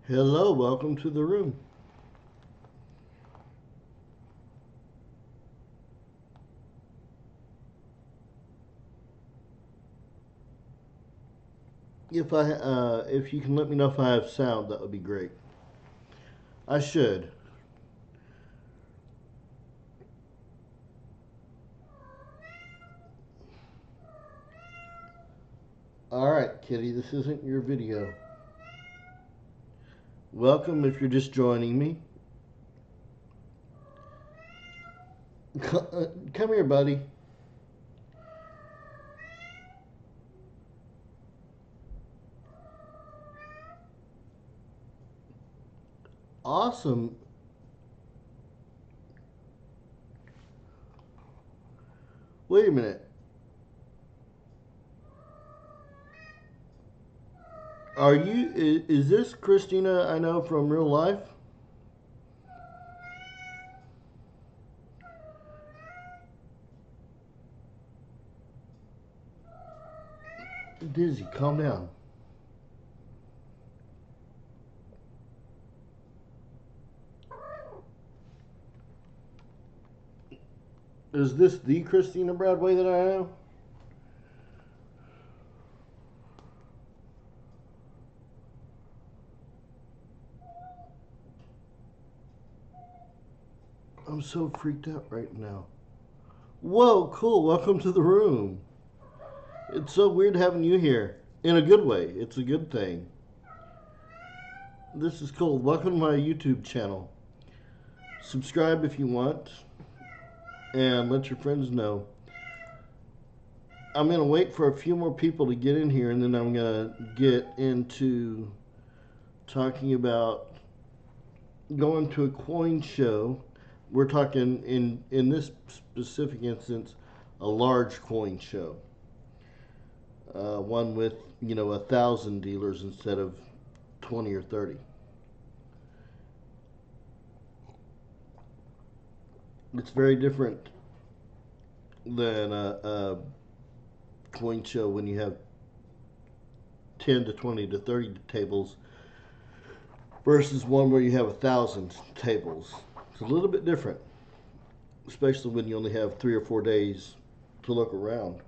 Hello, welcome to the room. If you can let me know if I have sound, that would be great. I should. All right, Kitty, this isn't your video. Welcome if you're just joining me. Come here, buddy. Awesome. Wait a minute. Is this Christina I know from real life? Dizzy, calm down. Is this the Christina Bradway that I know? I'm so freaked out right now. Whoa, cool. Welcome to the room. It's so weird having you here. In a good way. It's a good thing. This is cool. Welcome to my YouTube channel. Subscribe if you want. And let your friends know. I'm going to wait for a few more people to get in here, and then I'm going to get into talking about going to a coin show. We're talking, in this specific instance, a large coin show. One with, 1,000 dealers instead of 20 or 30. It's very different than a coin show when you have 10 to 20 to 30 tables versus one where you have 1,000 tables. It's a little bit different, especially when you only have 3 or 4 days to look around.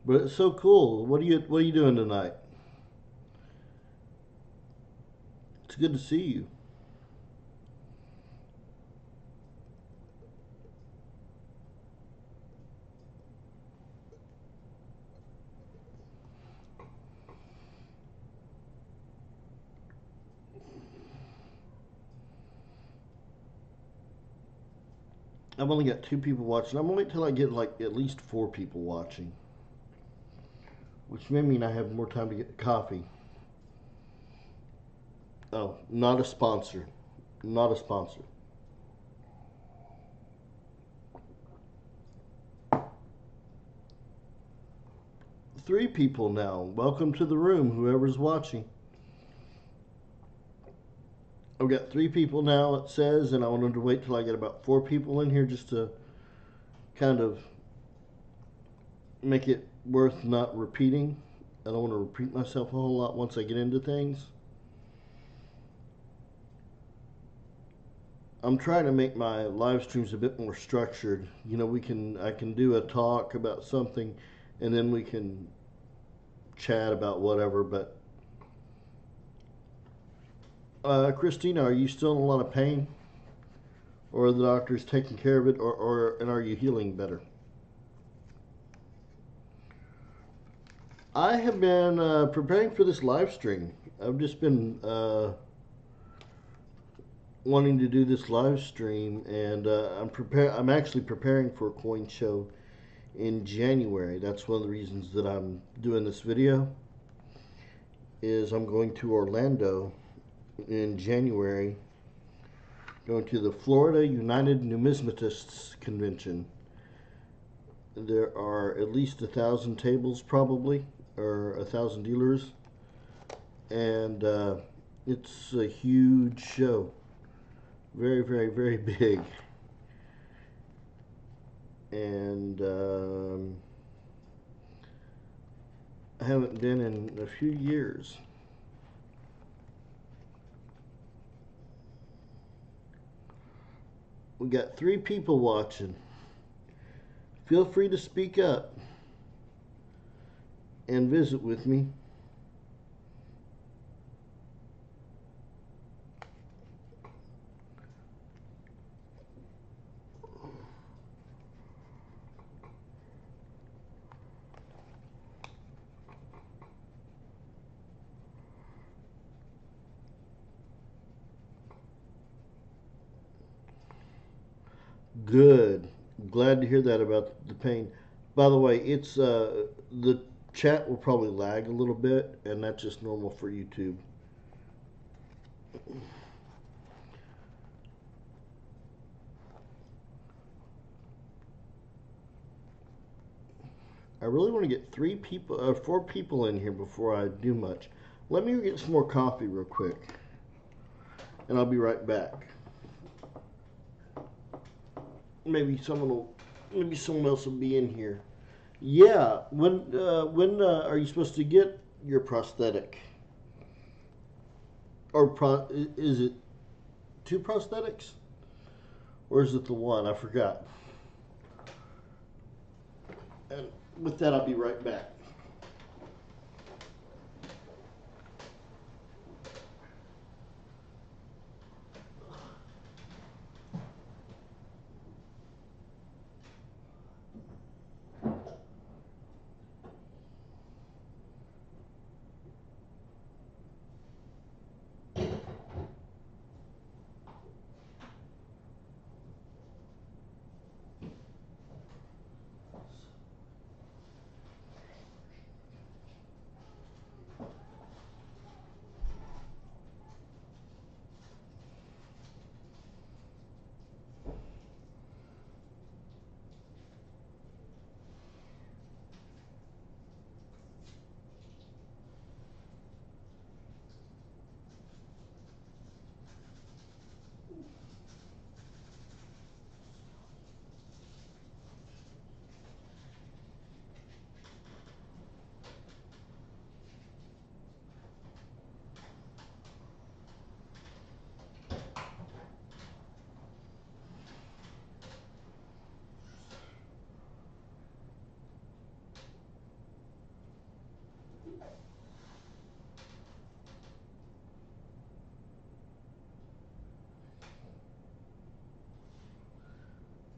But it's so cool. What are you doing tonight? It's good to see you. I've only got 2 people watching. I'm gonna wait till I get like at least 4 people watching, which may mean I have more time to get coffee. Oh, not a sponsor. Not a sponsor. Three people now. Welcome to the room, whoever's watching. I've got 3 people now, it says, and I wanted to wait till I get about 4 people in here just to kind of make it worth not repeating. I don't want to repeat myself a whole lot once I get into things. I'm trying to make my live streams a bit more structured. I can do a talk about something, and then we can chat about whatever. But Christina, are you still in a lot of pain, or are the doctors taking care of it, and are you healing better? I have been preparing for this live stream. I've just been wanting to do this live stream, and I'm actually preparing for a coin show in January. That's one of the reasons that I'm doing this video. Is I'm going to Orlando in January, going to the Florida United Numismatists Convention. There are at least 1,000 tables, probably, or 1,000 dealers, and it's a huge show. Very, very, very big. And I haven't been in a few years. We got 3 people watching. Feel free to speak up and visit with me. Good. Glad to hear that about the pain. By the way, it's the chat will probably lag a little bit, and that's just normal for YouTube. I really want to get 4 people in here before I do much. Let me get some more coffee real quick, and I'll be right back. Maybe someone else will be in here. Yeah. When are you supposed to get your prosthetic? Or is it 2 prosthetics? Or is it the one? I forgot. And with that, I'll be right back.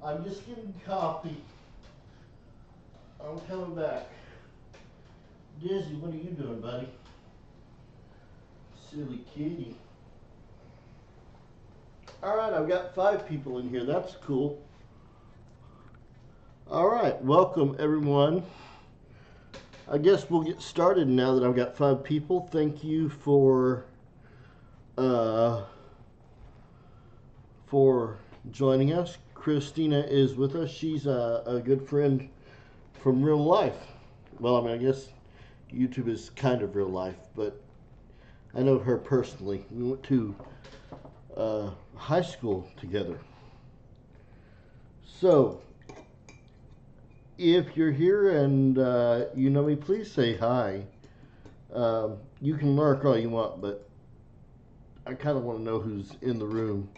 I'm just getting coffee. I'm coming back. Dizzy, what are you doing, buddy? Silly kitty. Alright, I've got 5 people in here. That's cool. Alright, welcome everyone. I guess we'll get started now that I've got 5 people. Thank you for joining us. Christina is with us. She's a good friend from real life. Well, I mean, I guess YouTube is kind of real life, but I know her personally. We went to high school together. So, if you're here and you know me, please say hi. You can lurk all you want, but I kind of want to know who's in the room.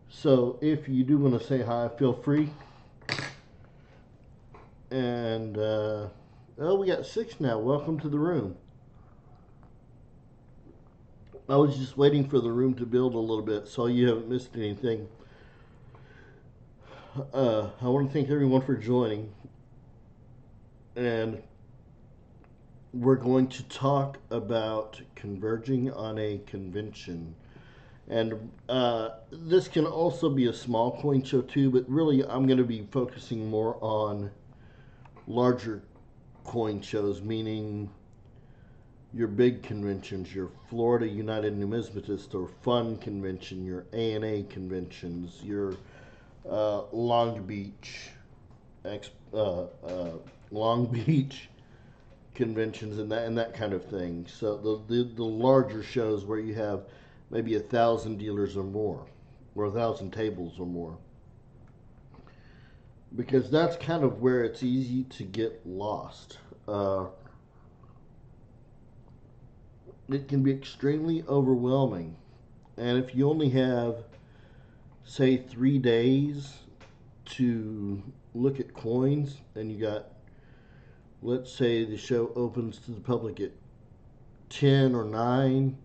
So if you do want to say hi, feel free. And oh, we got 6 now. Welcome to the room. I was just waiting for the room to build a little bit, so you haven't missed anything. I want to thank everyone for joining. And we're going to talk about converging on a convention. And this can also be a small coin show too, but really I'm going to be focusing more on larger coin shows, meaning your big conventions, your Florida United Numismatist or Fun convention, your ANA conventions, your Long Beach conventions and that kind of thing. So the larger shows where you have maybe 1,000 dealers or more, or 1,000 tables or more, because that's kind of where it's easy to get lost. it can be extremely overwhelming. And if you only have, say, 3 days to look at coins, and you got, let's say the show opens to the public at 10 or 9,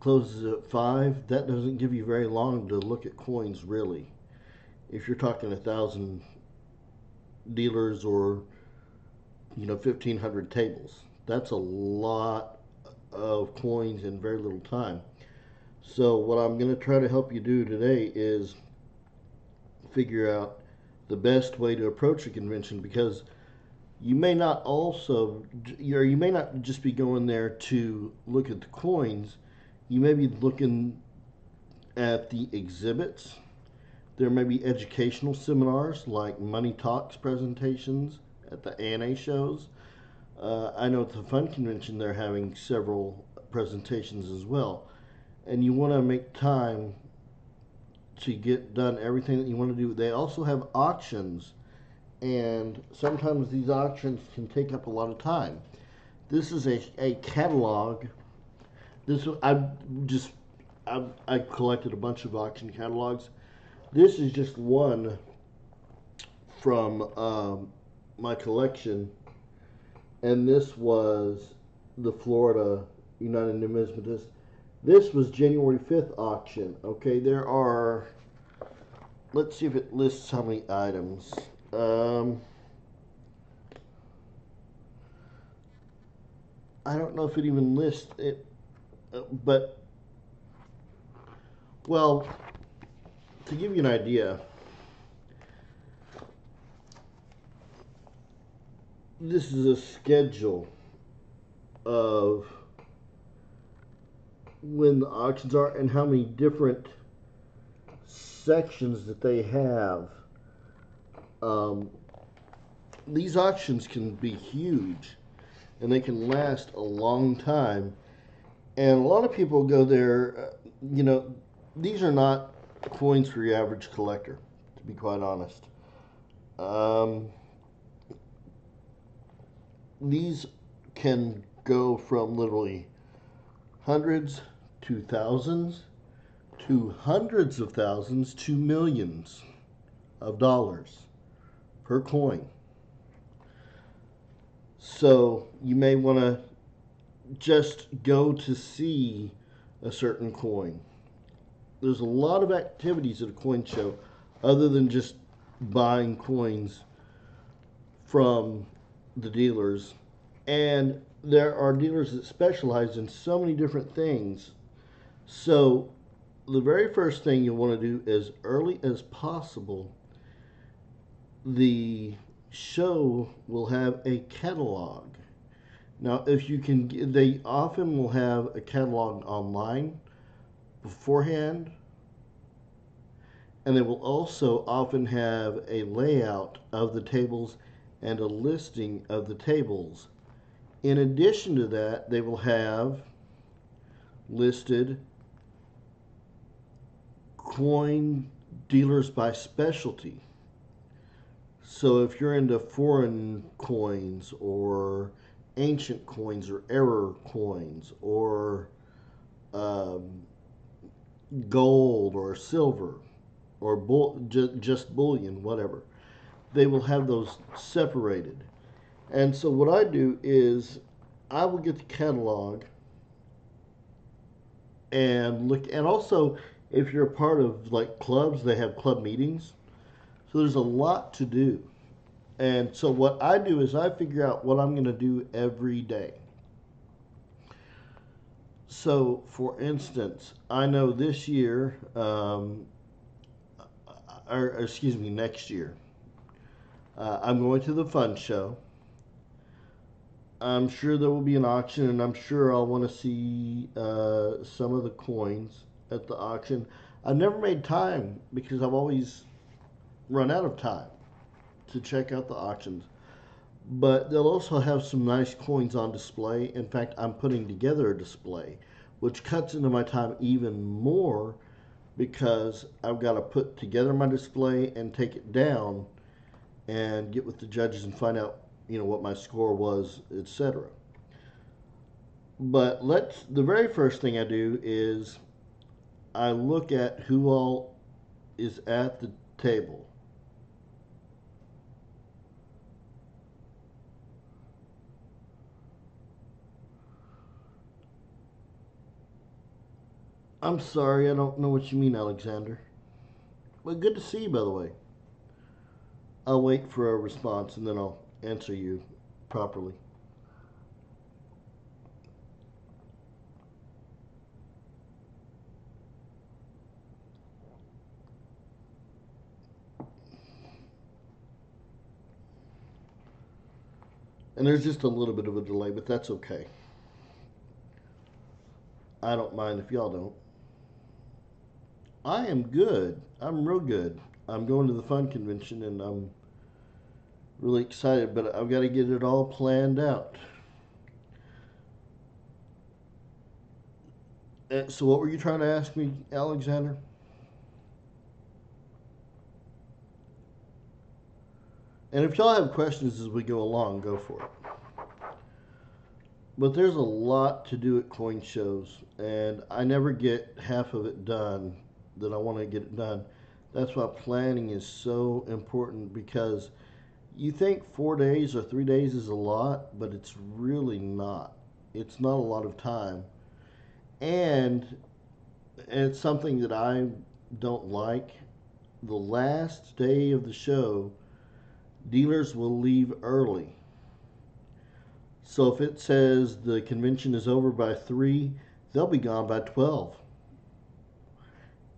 closes at 5, that doesn't give you very long to look at coins, really. If you're talking 1,000 dealers or 1,500 tables, that's a lot of coins in very little time. So what I'm going to try to help you do today is figure out the best way to approach a convention, because you may not just be going there to look at the coins. You may be looking at the exhibits. There may be educational seminars like Money Talks presentations at the ANA shows. I know at the Fun Convention they're having several presentations as well. And you want to make time to get done everything that you want to do. They also have auctions, and sometimes these auctions can take up a lot of time. This is a catalog. I collected a bunch of auction catalogs. This is just one from my collection, and this was the Florida United Numismatists. This was January 5th auction. Okay, there are, let's see if it lists how many items. I don't know if it even lists it, but, well, to give you an idea, this is a schedule of when the auctions are and how many different sections that they have. These auctions can be huge, and they can last a long time. And a lot of people go there, these are not coins for your average collector, to be quite honest. These can go from literally hundreds to thousands to hundreds of thousands to millions of dollars per coin. So you may want to just go to see a certain coin. There's a lot of activities at a coin show other than just buying coins from the dealers. And there are dealers that specialize in so many different things. So the very first thing you want to do, as early as possible, the show will have a catalog. Now, if you can, they often will have a catalog online beforehand, and they will also often have a layout of the tables and a listing of the tables. In addition to that, they will have listed coin dealers by specialty. So if you're into foreign coins or ancient coins or error coins or gold or silver or just bullion, whatever, they will have those separated. And so what I do is I will get the catalog and look, and also if you're a part of like clubs, they have club meetings. So there's a lot to do. And so what I do is I figure out what I'm going to do every day. So for instance, I know this year, next year, I'm going to the fun show. I'm sure there will be an auction, and I'm sure I'll want to see some of the coins at the auction. I've never made time because I've always run out of time to check out the auctions. But they'll also have some nice coins on display. In fact, I'm putting together a display, which cuts into my time even more because I've got to put together my display and take it down and get with the judges and find out, what my score was, etc. But the very first thing I do is I look at who all is at the table. I'm sorry, I don't know what you mean, Alexander. Well, good to see you, by the way. I'll wait for a response and then I'll answer you properly. And there's just a little bit of a delay, but that's okay. I don't mind if y'all don't. I am good. I'm real good. I'm going to the fun convention and I'm really excited, but I've got to get it all planned out. So, what were you trying to ask me, Alexander? And if y'all have questions as we go along, go for it. But there's a lot to do at coin shows, and I never get half of it done that I want to get it done. That's why planning is so important, because you think 4 days or 3 days is a lot, but it's really not. It's not a lot of time. And it's something that I don't like. The last day of the show, dealers will leave early. So if it says the convention is over by 3, they'll be gone by 12.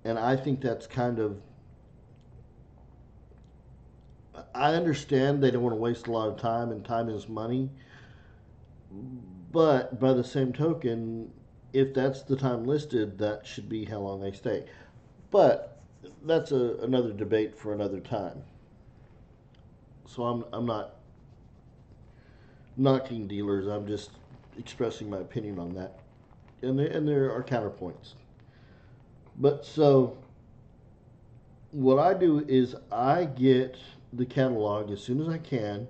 And I think that's kind of, I understand they don't want to waste a lot of time, and time is money. But by the same token, if that's the time listed, that should be how long they stay. But that's another debate for another time. So I'm not knocking dealers. I'm just expressing my opinion on that. And there are counterpoints. But so what I do is I get the catalog as soon as I can,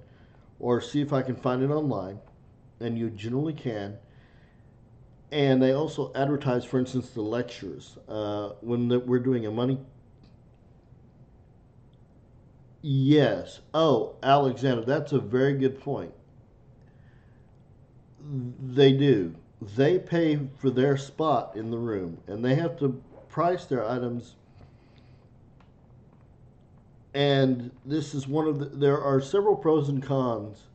or see if I can find it online, and you generally can. And they also advertise, for instance, the lectures. We're doing a money. Yes. Oh, Alexander, that's a very good point. They do. They pay for their spot in the room, and they have to price their items. And this is one of the. There are several pros and cons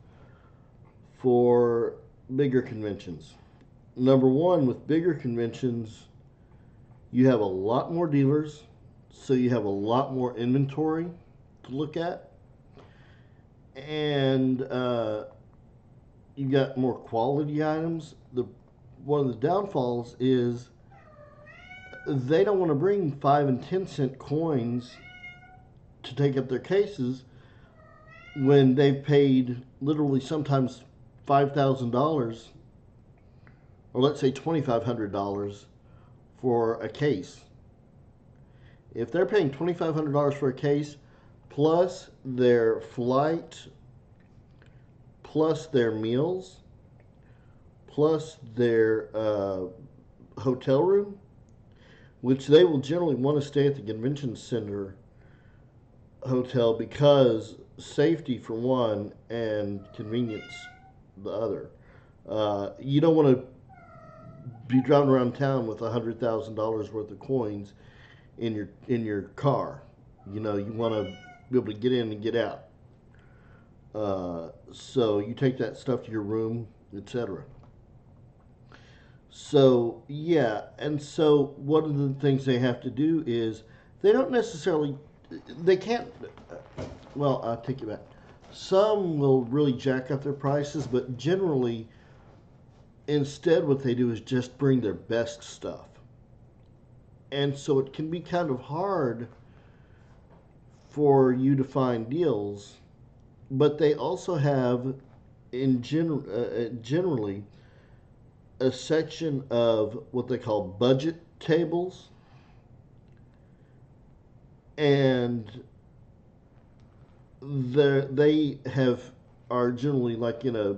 for bigger conventions. Number one, with bigger conventions, you have a lot more dealers, so you have a lot more inventory to look at, and you got more quality items. One of the downfalls is they don't want to bring 5 and 10 cent coins to take up their cases when they've paid literally sometimes $5,000, or let's say $2,500 for a case. If they're paying $2,500 for a case, plus their flight, plus their meals, plus their hotel room, which they will generally want to stay at the convention center hotel because safety for one and convenience the other. You don't want to be driving around town with $100,000 worth of coins in your car. You want to be able to get in and get out. So you take that stuff to your room, etc. So yeah, and so one of the things they have to do is they don't necessarily, they can't. Well, I'll take you back. Some will really jack up their prices, but generally, instead, what they do is just bring their best stuff. And so it can be kind of hard for you to find deals, but they also have, generally, a section of what they call budget tables, and they are generally like in a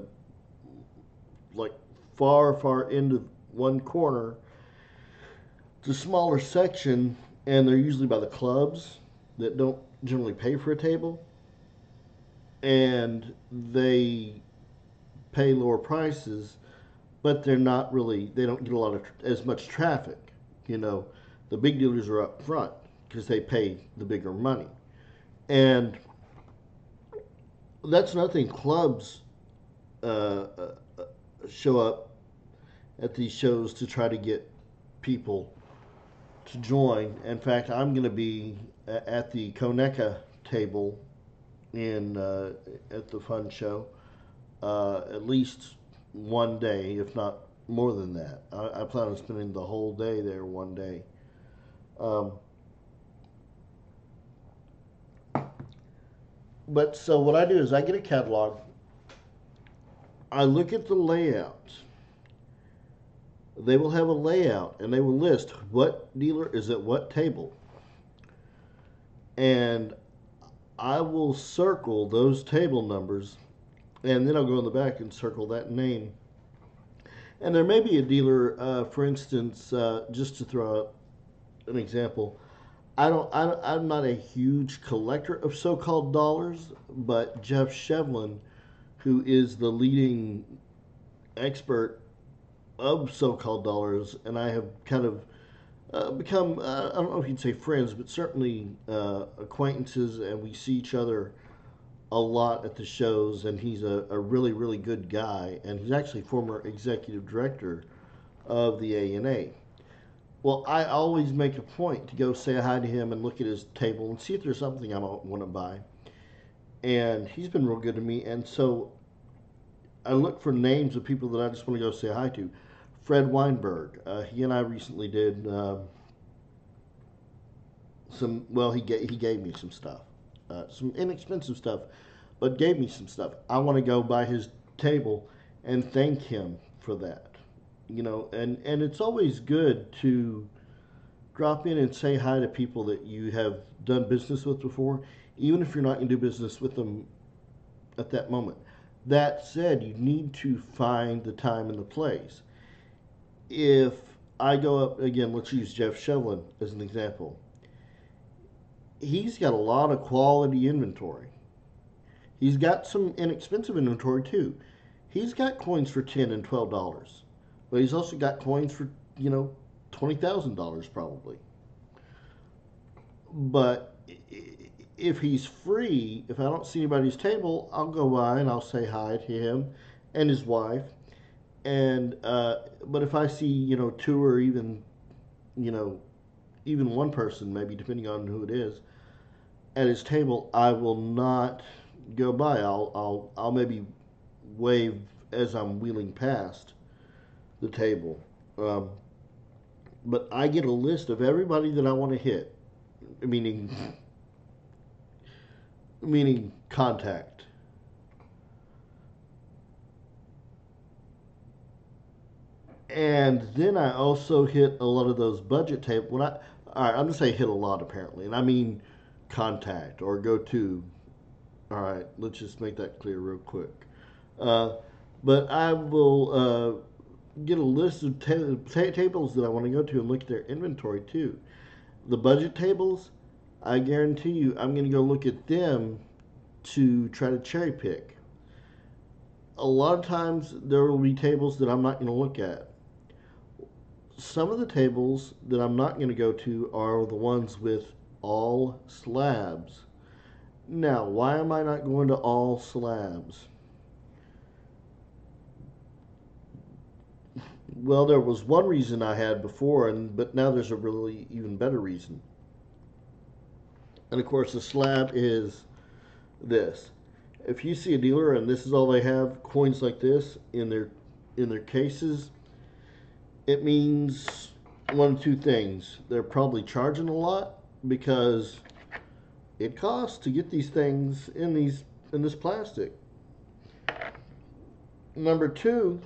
like far into one corner. It's a smaller section, and they're usually by the clubs that don't generally pay for a table, and they pay lower prices, but they're not really. They don't get a lot of as much traffic. You know, the big dealers are up front because they pay the bigger money, and that's another thing. Clubs show up at these shows to try to get people to join. In fact, I'm going to be at the Coneca table in at the fun show at least one day, if not more than that. I plan on spending the whole day there one day. Um, but so what I do is I get a catalog. I look at the layout. They will have a layout and they will list what dealer is at what table. And I will circle those table numbers, and then I'll go in the back and circle that name. And there may be a dealer, for instance, just to throw out an example. I'm not a huge collector of so-called dollars, but Jeff Shevlin, who is the leading expert of so-called dollars, and I have kind of become, I don't know if you'd say friends, but certainly acquaintances, and we see each other a lot at the shows, and he's a really, really good guy, and he's actually former executive director of the ANA. Well, I always make a point to go say hi to him and look at his table and see if there's something I might want to buy. And he's been real good to me, and so I look for names of people that I just want to go say hi to. Fred Weinberg, he and I recently did some. Well, he gave me some stuff, some inexpensive stuff, but gave me some stuff. I want to go by his table and thank him for that. You know, and it's always good to drop in and say hi to people that you have done business with before, even if you're not going to do business with them at that moment. That said, you need to find the time and the place. If I go up again, let's use Jeff Shevlin as an example. He's got a lot of quality inventory. He's got some inexpensive inventory too. He's got coins for $10 and $12, but he's also got coins for $20,000 probably. But if he's free, if I don't see anybody's table, I'll go by and I'll say hi to him and his wife. And but if I see two or even even one person, maybe depending on who it is, at his table, I will not go by. I'll maybe wave as I'm wheeling past the table. But I get a list of everybody that I want to hit, meaning contact. And then I also hit a lot of those budget tables. All right, I'm gonna say hit a lot apparently, and I mean contact or go to. All right, let's just make that clear real quick. But I will get a list of tables that I want to go to and look at their inventory too. The budget tables, I guarantee you, I'm going to go look at them to try to cherry pick. A lot of times there will be tables that I'm not going to look at. Some of the tables that I'm not going to go to are the ones with all slabs. Now, why am I not going to all slabs? Well, there was one reason I had before, but now there's a really even better reason. And of course, the slab is this. If you see a dealer and this is all they have, coins like this in their cases, it means one of two things. They're probably charging a lot because it costs to get these things in this plastic. Number two,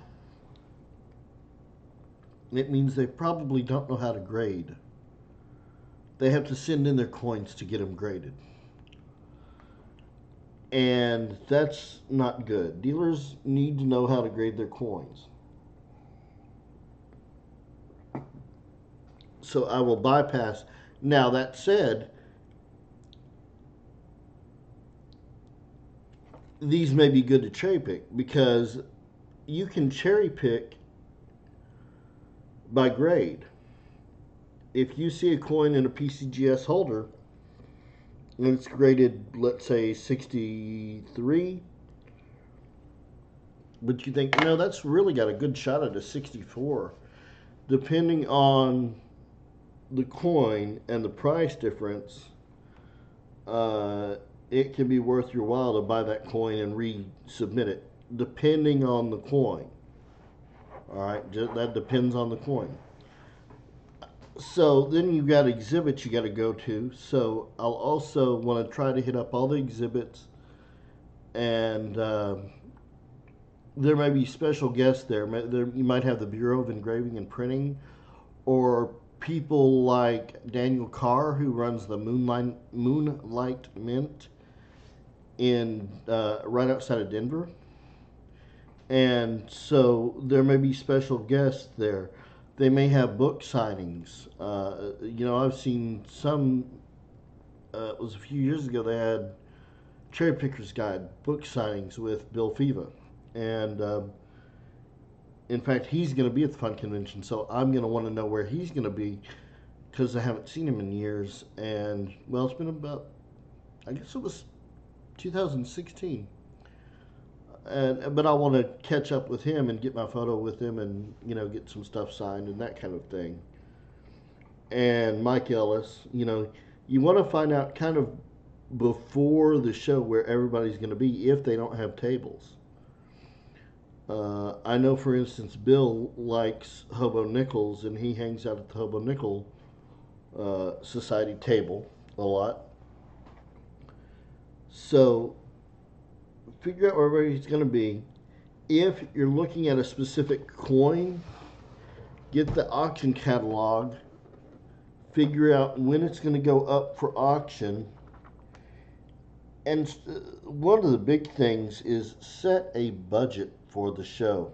it means they probably don't know how to grade. They have to send in their coins to get them graded. And that's not good. Dealers need to know how to grade their coins. So I will bypass. Now that said, these may be good to cherry pick because you can cherry pick by grade. If you see a coin in a PCGS holder and it's graded, let's say 63, but you think, that's really got a good shot at a 64, depending on the coin and the price difference, it can be worth your while to buy that coin and resubmit it, depending on the coin. All right, that depends on the coin. So then you've got exhibits you got to go to. So I'll also want to try to hit up all the exhibits, and there may be special guests there. You might have the Bureau of Engraving and Printing, or people like Daniel Carr, who runs the Moonlight Mint in right outside of Denver. And so there may be special guests there. They may have book signings. I've seen some. It was a few years ago. They had Cherry Picker's Guide book signings with Bill Fiva, and in fact, he's going to be at the Fun Convention. So I'm going to want to know where he's going to be because I haven't seen him in years. And well, it's been about, I guess it was 2016. But I want to catch up with him and get my photo with him and, get some stuff signed and that kind of thing. And Mike Ellis, you want to find out kind of before the show where everybody's going to be if they don't have tables. I know, for instance, Bill likes Hobo Nickels, and he hangs out at the Hobo Nickel Society table a lot. So figure out where everybody's going to be. If you're looking at a specific coin, get the auction catalog, figure out when it's going to go up for auction. And one of the big things is set a budget for the show.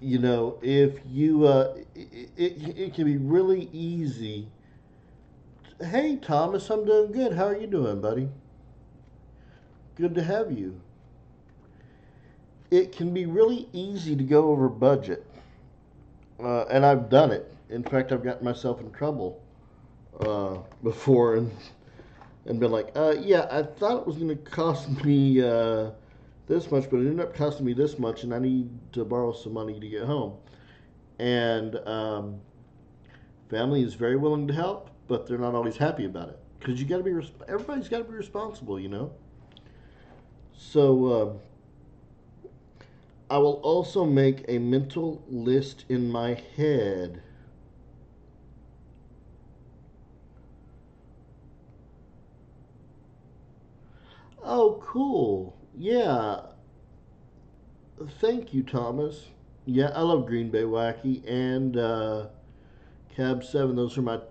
If you, it can be really easy. Hey, Thomas, I'm doing good. How are you doing, buddy? Good to have you. It can be really easy to go over budget. And I've done it. In fact, I've gotten myself in trouble before and been like, yeah, I thought it was going to cost me this much, but it ended up costing me this much, and I need to borrow some money to get home. And family is very willing to help, but they're not always happy about it because you got to be. Everybody's got to be responsible, So I will also make a mental list in my head. Oh, cool. Yeah. Thank you, Thomas. Yeah, I love Green Bay Wacky and Cab 7. Those are my.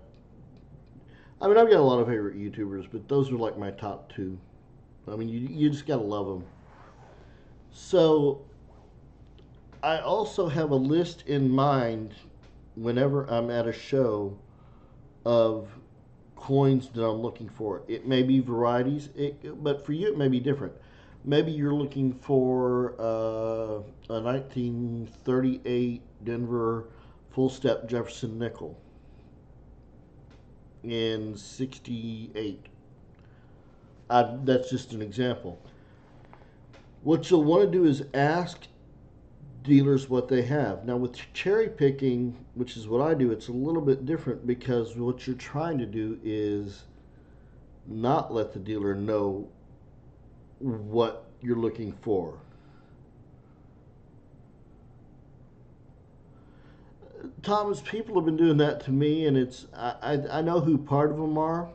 I mean, I've got a lot of favorite YouTubers, but those are like my top two. I mean, you just gotta love them. So, I also have a list in mind whenever I'm at a show of coins that I'm looking for. It may be varieties, but for you it may be different. Maybe you're looking for a 1938 Denver full step Jefferson nickel in 68. That's just an example. What you'll want to do is ask dealers what they have. Now with cherry picking, which is what I do, it's a little bit different because what you're trying to do is not let the dealer know what you're looking for. Thomas, people have been doing that to me, and I know who part of them are,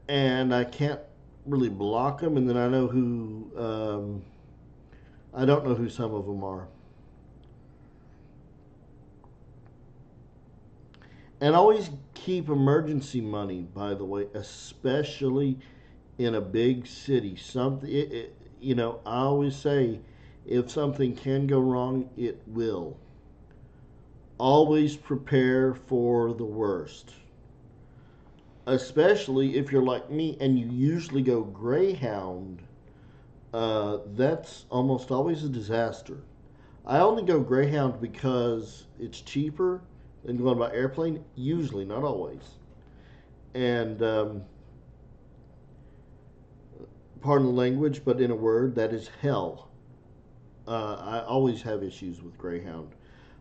and I can't really block them, and then I know who I don't know who some of them are. And always keep emergency money, by the way, especially in a big city. I always say, If something can go wrong, it will. Always prepare for the worst. Especially if you're like me and you usually go Greyhound, that's almost always a disaster. I only go Greyhound because it's cheaper than going by airplane, usually, not always. And pardon the language, but in a word, that is hell. I always have issues with Greyhound,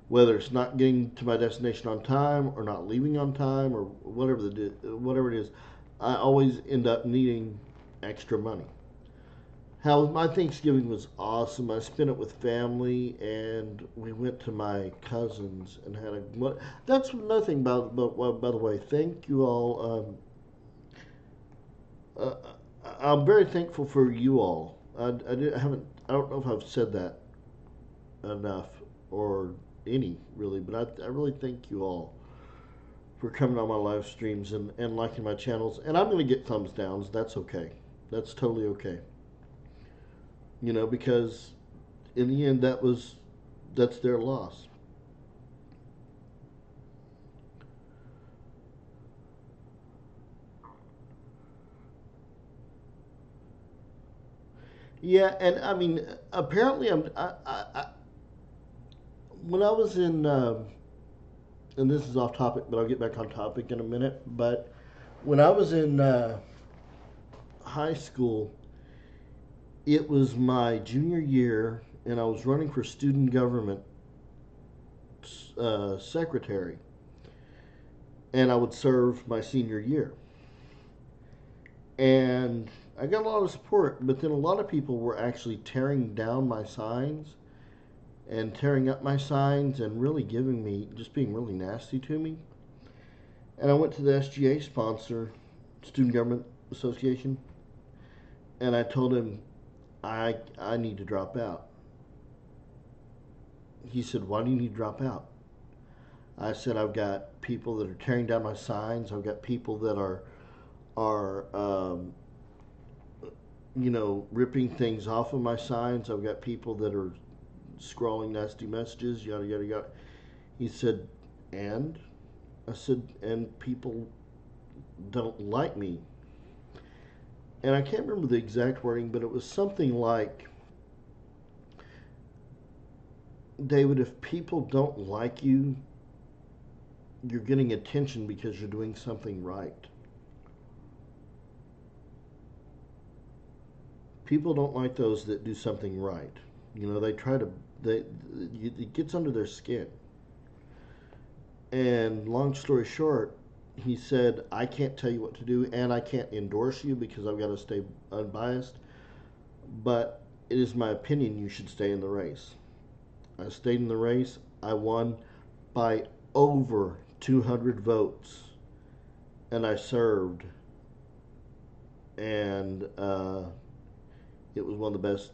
whether it's not getting to my destination on time or not leaving on time or whatever it is. I always end up needing extra money. How my Thanksgiving was awesome. I spent it with family, and we went to my cousins and had a. That's another thing. By the way, thank you all. I'm very thankful for you all. I haven't. I don't know if I've said that enough or any really, but I really thank you all for coming on my live streams and liking my channels. And I'm going to get thumbs downs. That's okay. That's totally okay. You know, because in the end, that's their loss. Yeah, and I mean, apparently, when I was in, and this is off topic, but I'll get back on topic in a minute. But when I was in high school, it was my junior year, and I was running for student government secretary, and I would serve my senior year. And I got a lot of support, but then a lot of people were actually tearing down my signs and tearing up my signs and really just being really nasty to me. And I went to the SGA sponsor, Student Government Association, and I told him I need to drop out. He said, "Why do you need to drop out?" I said, "I've got people that are tearing down my signs. I've got people that are ripping things off of my signs. I've got people that are scrawling nasty messages, yada yada yada." He said, "And?" I said, "And people don't like me." And I can't remember the exact wording, but it was something like, "David, if people don't like you, you're getting attention because you're doing something right. People don't like those that do something right. You know, it gets under their skin." And long story short, he said, "I can't tell you what to do, and I can't endorse you because I've got to stay unbiased, but it is my opinion you should stay in the race." I stayed in the race. I won by over 200 votes, and I served, and it was one of the best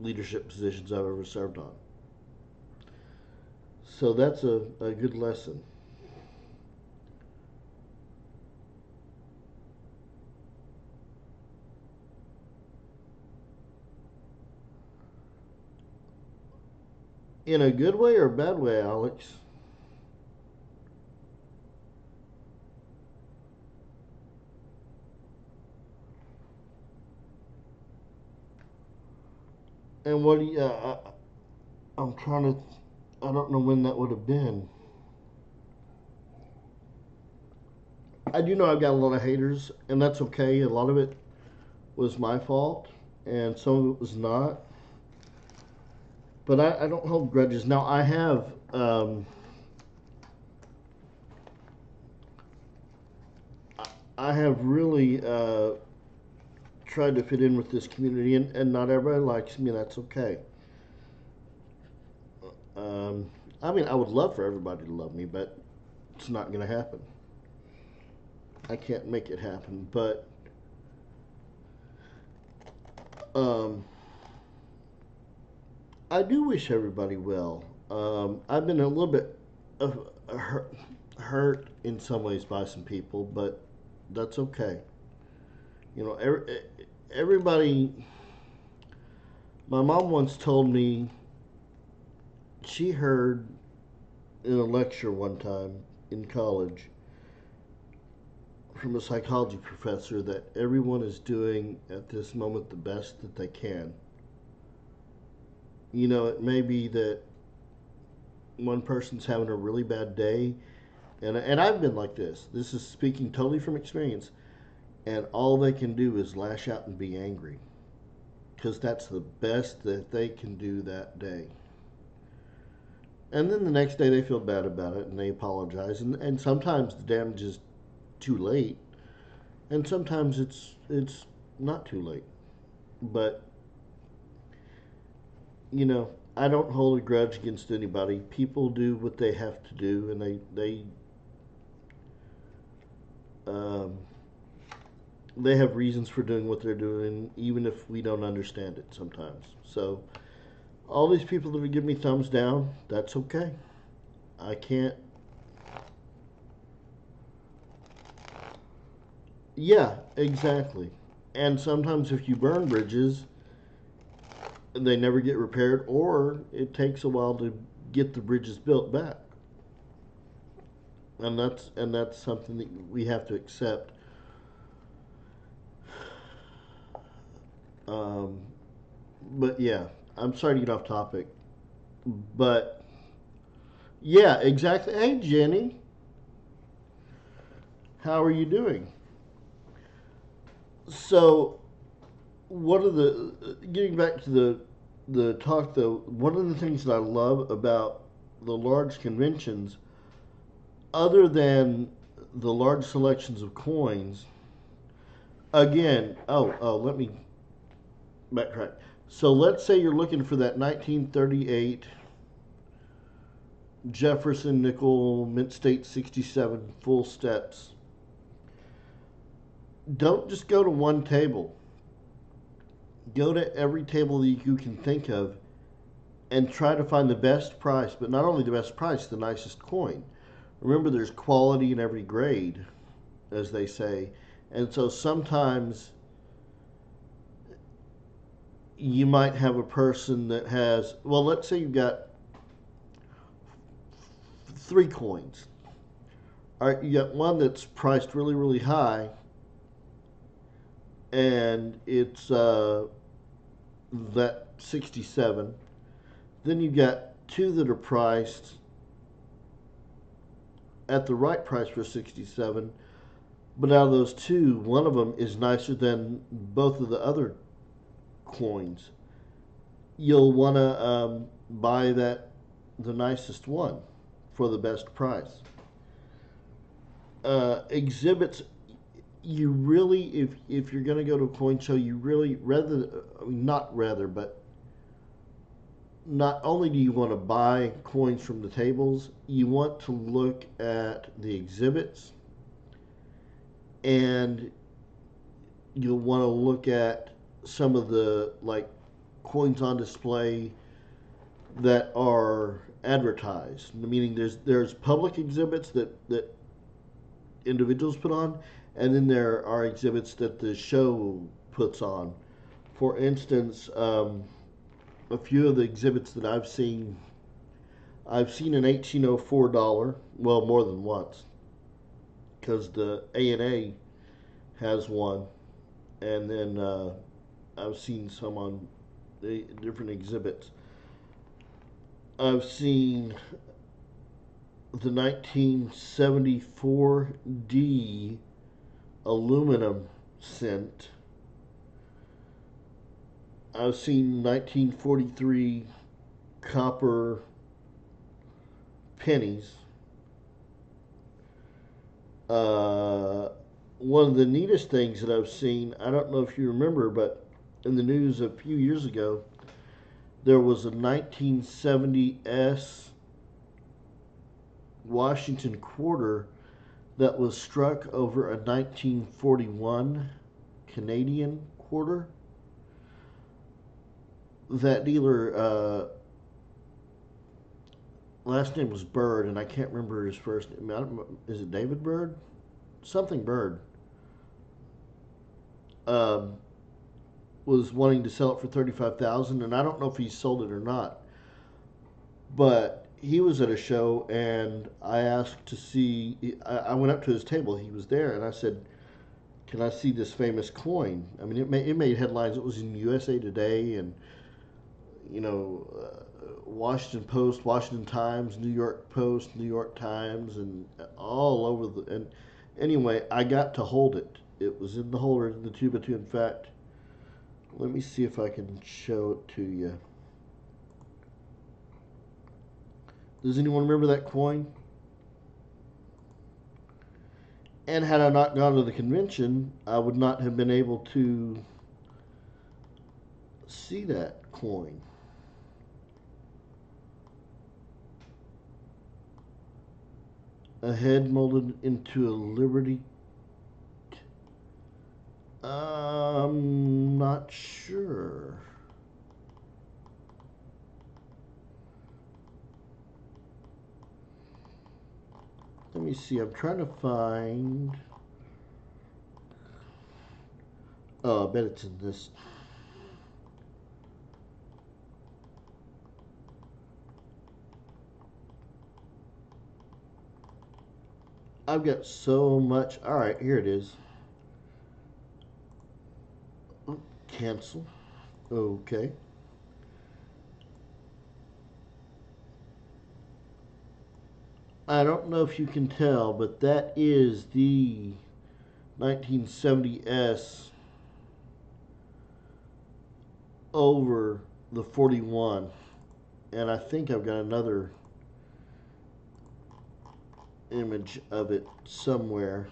leadership positions I've ever served on. So that's a good lesson. In a good way or a bad way, Alex? And what do you? I'm trying to. I don't know when that would have been. I do know I've got a lot of haters, and that's okay. A lot of it was my fault, and some of it was not. But I don't hold grudges. Now I have really tried to fit in with this community, and not everybody likes me. That's okay. I mean, I would love for everybody to love me, but it's not going to happen. I can't make it happen. But um, I do wish everybody well. I've been a little bit hurt in some ways by some people, but that's okay. You know, everybody. My mom once told me she heard in a lecture one time in college from a psychology professor that everyone is doing at this moment the best that they can. You know, it may be that one person's having a really bad day, and I've been like this. This is speaking totally from experience, and all they can do is lash out and be angry because that's the best that they can do that day. And then the next day they feel bad about it and they apologize, and sometimes the damage is too late, and sometimes it's not too late. But you know, I don't hold a grudge against anybody. People do what they have to do, and um, they have reasons for doing what they're doing, even if we don't understand it sometimes. So, all these people that are giving me thumbs down, that's okay. I can't. Yeah, exactly. And sometimes if you burn bridges, they never get repaired, or it takes a while to get the bridges built back. And that's something that we have to accept. Um, but yeah, I'm sorry to get off topic, but yeah, exactly. Hey, Jenny, how are you doing? So, one of the getting back to the talk though, one of the things that I love about the large conventions, other than the large selections of coins, again, let me backtrack. So let's say you're looking for that 1938 Jefferson nickel mint state 67 full steps. Don't just go to one table. Go to every table that you can think of and try to find the best price, but not only the best price, the nicest coin. Remember, there's quality in every grade, as they say. And so sometimes you might have a person that has, well, let's say you've got three coins. All right, you got one that's priced really, really high, and it's that 67. Then you got two that are priced at the right price for 67, but out of those two, one of them is nicer than both of the other coins. You'll want to buy the nicest one for the best price. Exhibits, you really, if you're going to go to a coin show, you really but not only do you want to buy coins from the tables, you want to look at the exhibits, and you'll want to look at some of the like coins on display that are advertised. Meaning there's public exhibits that individuals put on, and then there are exhibits that the show puts on. For instance, a few of the exhibits that I've seen an $1804, well, more than once, because the A&A has one, and then I've seen some on the different exhibits. I've seen the 1974D aluminum cent. I've seen 1943 copper pennies. One of the neatest things that I've seen, I don't know if you remember, but in the news a few years ago, there was a 1970S Washington quarter that was struck over a 1941 Canadian quarter. That dealer, last name was Bird, and I can't remember his first name. Is it David Bird? Something Bird. Um, was wanting to sell it for 35,000, and I don't know if he sold it or not. But he was at a show, and I asked to see. I went up to his table. He was there, and I said, "Can I see this famous coin?" I mean, it made headlines. It was in USA Today, and you know, Washington Post, Washington Times, New York Post, New York Times, and all over the. And anyway, I got to hold it. It was in the holder, in the 2x2. In fact, let me see if I can show it to you. Does anyone remember that coin? And had I not gone to the convention, I would not have been able to see that coin. A head molded into a Liberty. I'm not sure. Let me see. I'm trying to find. Oh, I bet it's in this. I've got so much. All right, here it is. Oh, cancel. Okay. I don't know if you can tell, but that is the 1970S over the 41. And I think I've got another image of it somewhere.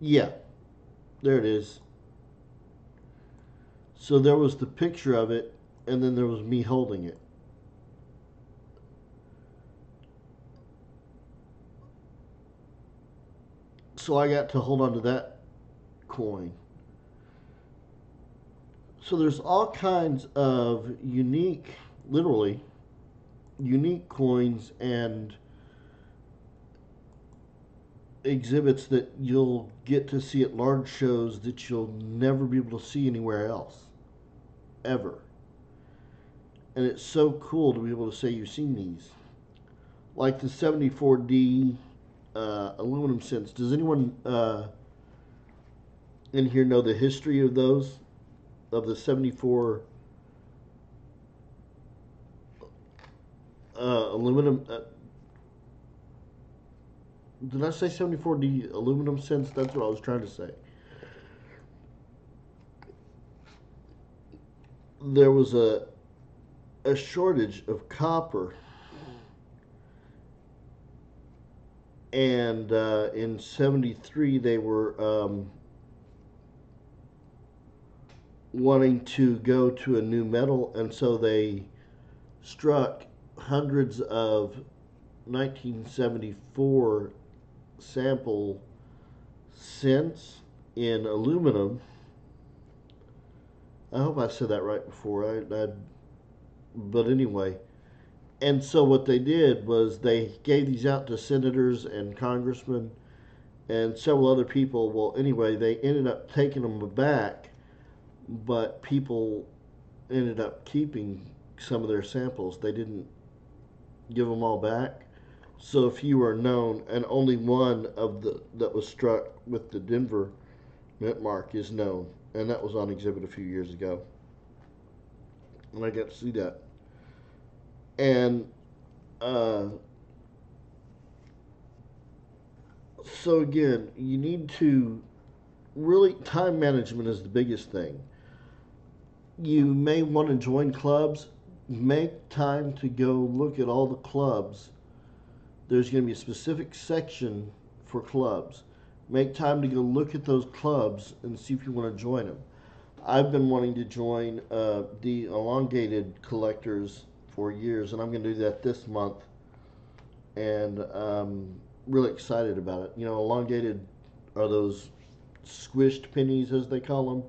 Yeah, there it is. So there was the picture of it, and then there was me holding it. So I got to hold on to that coin. So there's all kinds of unique, literally, unique coins and exhibits that you'll get to see at large shows that you'll never be able to see anywhere else, ever. And it's so cool to be able to say you've seen these. Like the 74D aluminum cents. Does anyone in here know the history of those? Of the 74 aluminum. Did I say 74D aluminum cents? That's what I was trying to say. There was a shortage of copper, and in '73 they were wanting to go to a new metal, and so they struck hundreds of 1974 sample cents in aluminum. I hope I said that right before. But anyway, and so what they did was they gave these out to senators and congressmen and several other people. Well, anyway, they ended up taking them back, but people ended up keeping some of their samples. They didn't give them all back. So if you are known, and only one of the that was struck with the Denver mint mark is known, and that was on exhibit a few years ago, and I got to see that. And so again, you need to really, time management is the biggest thing. You may want to join clubs. Make time to go look at all the clubs. There's going to be a specific section for clubs. Make time to go look at those clubs and see if you want to join them. I've been wanting to join the elongated collectors for years, and I'm going to do that this month. And I'm really excited about it. You know, elongated are those squished pennies, as they call them.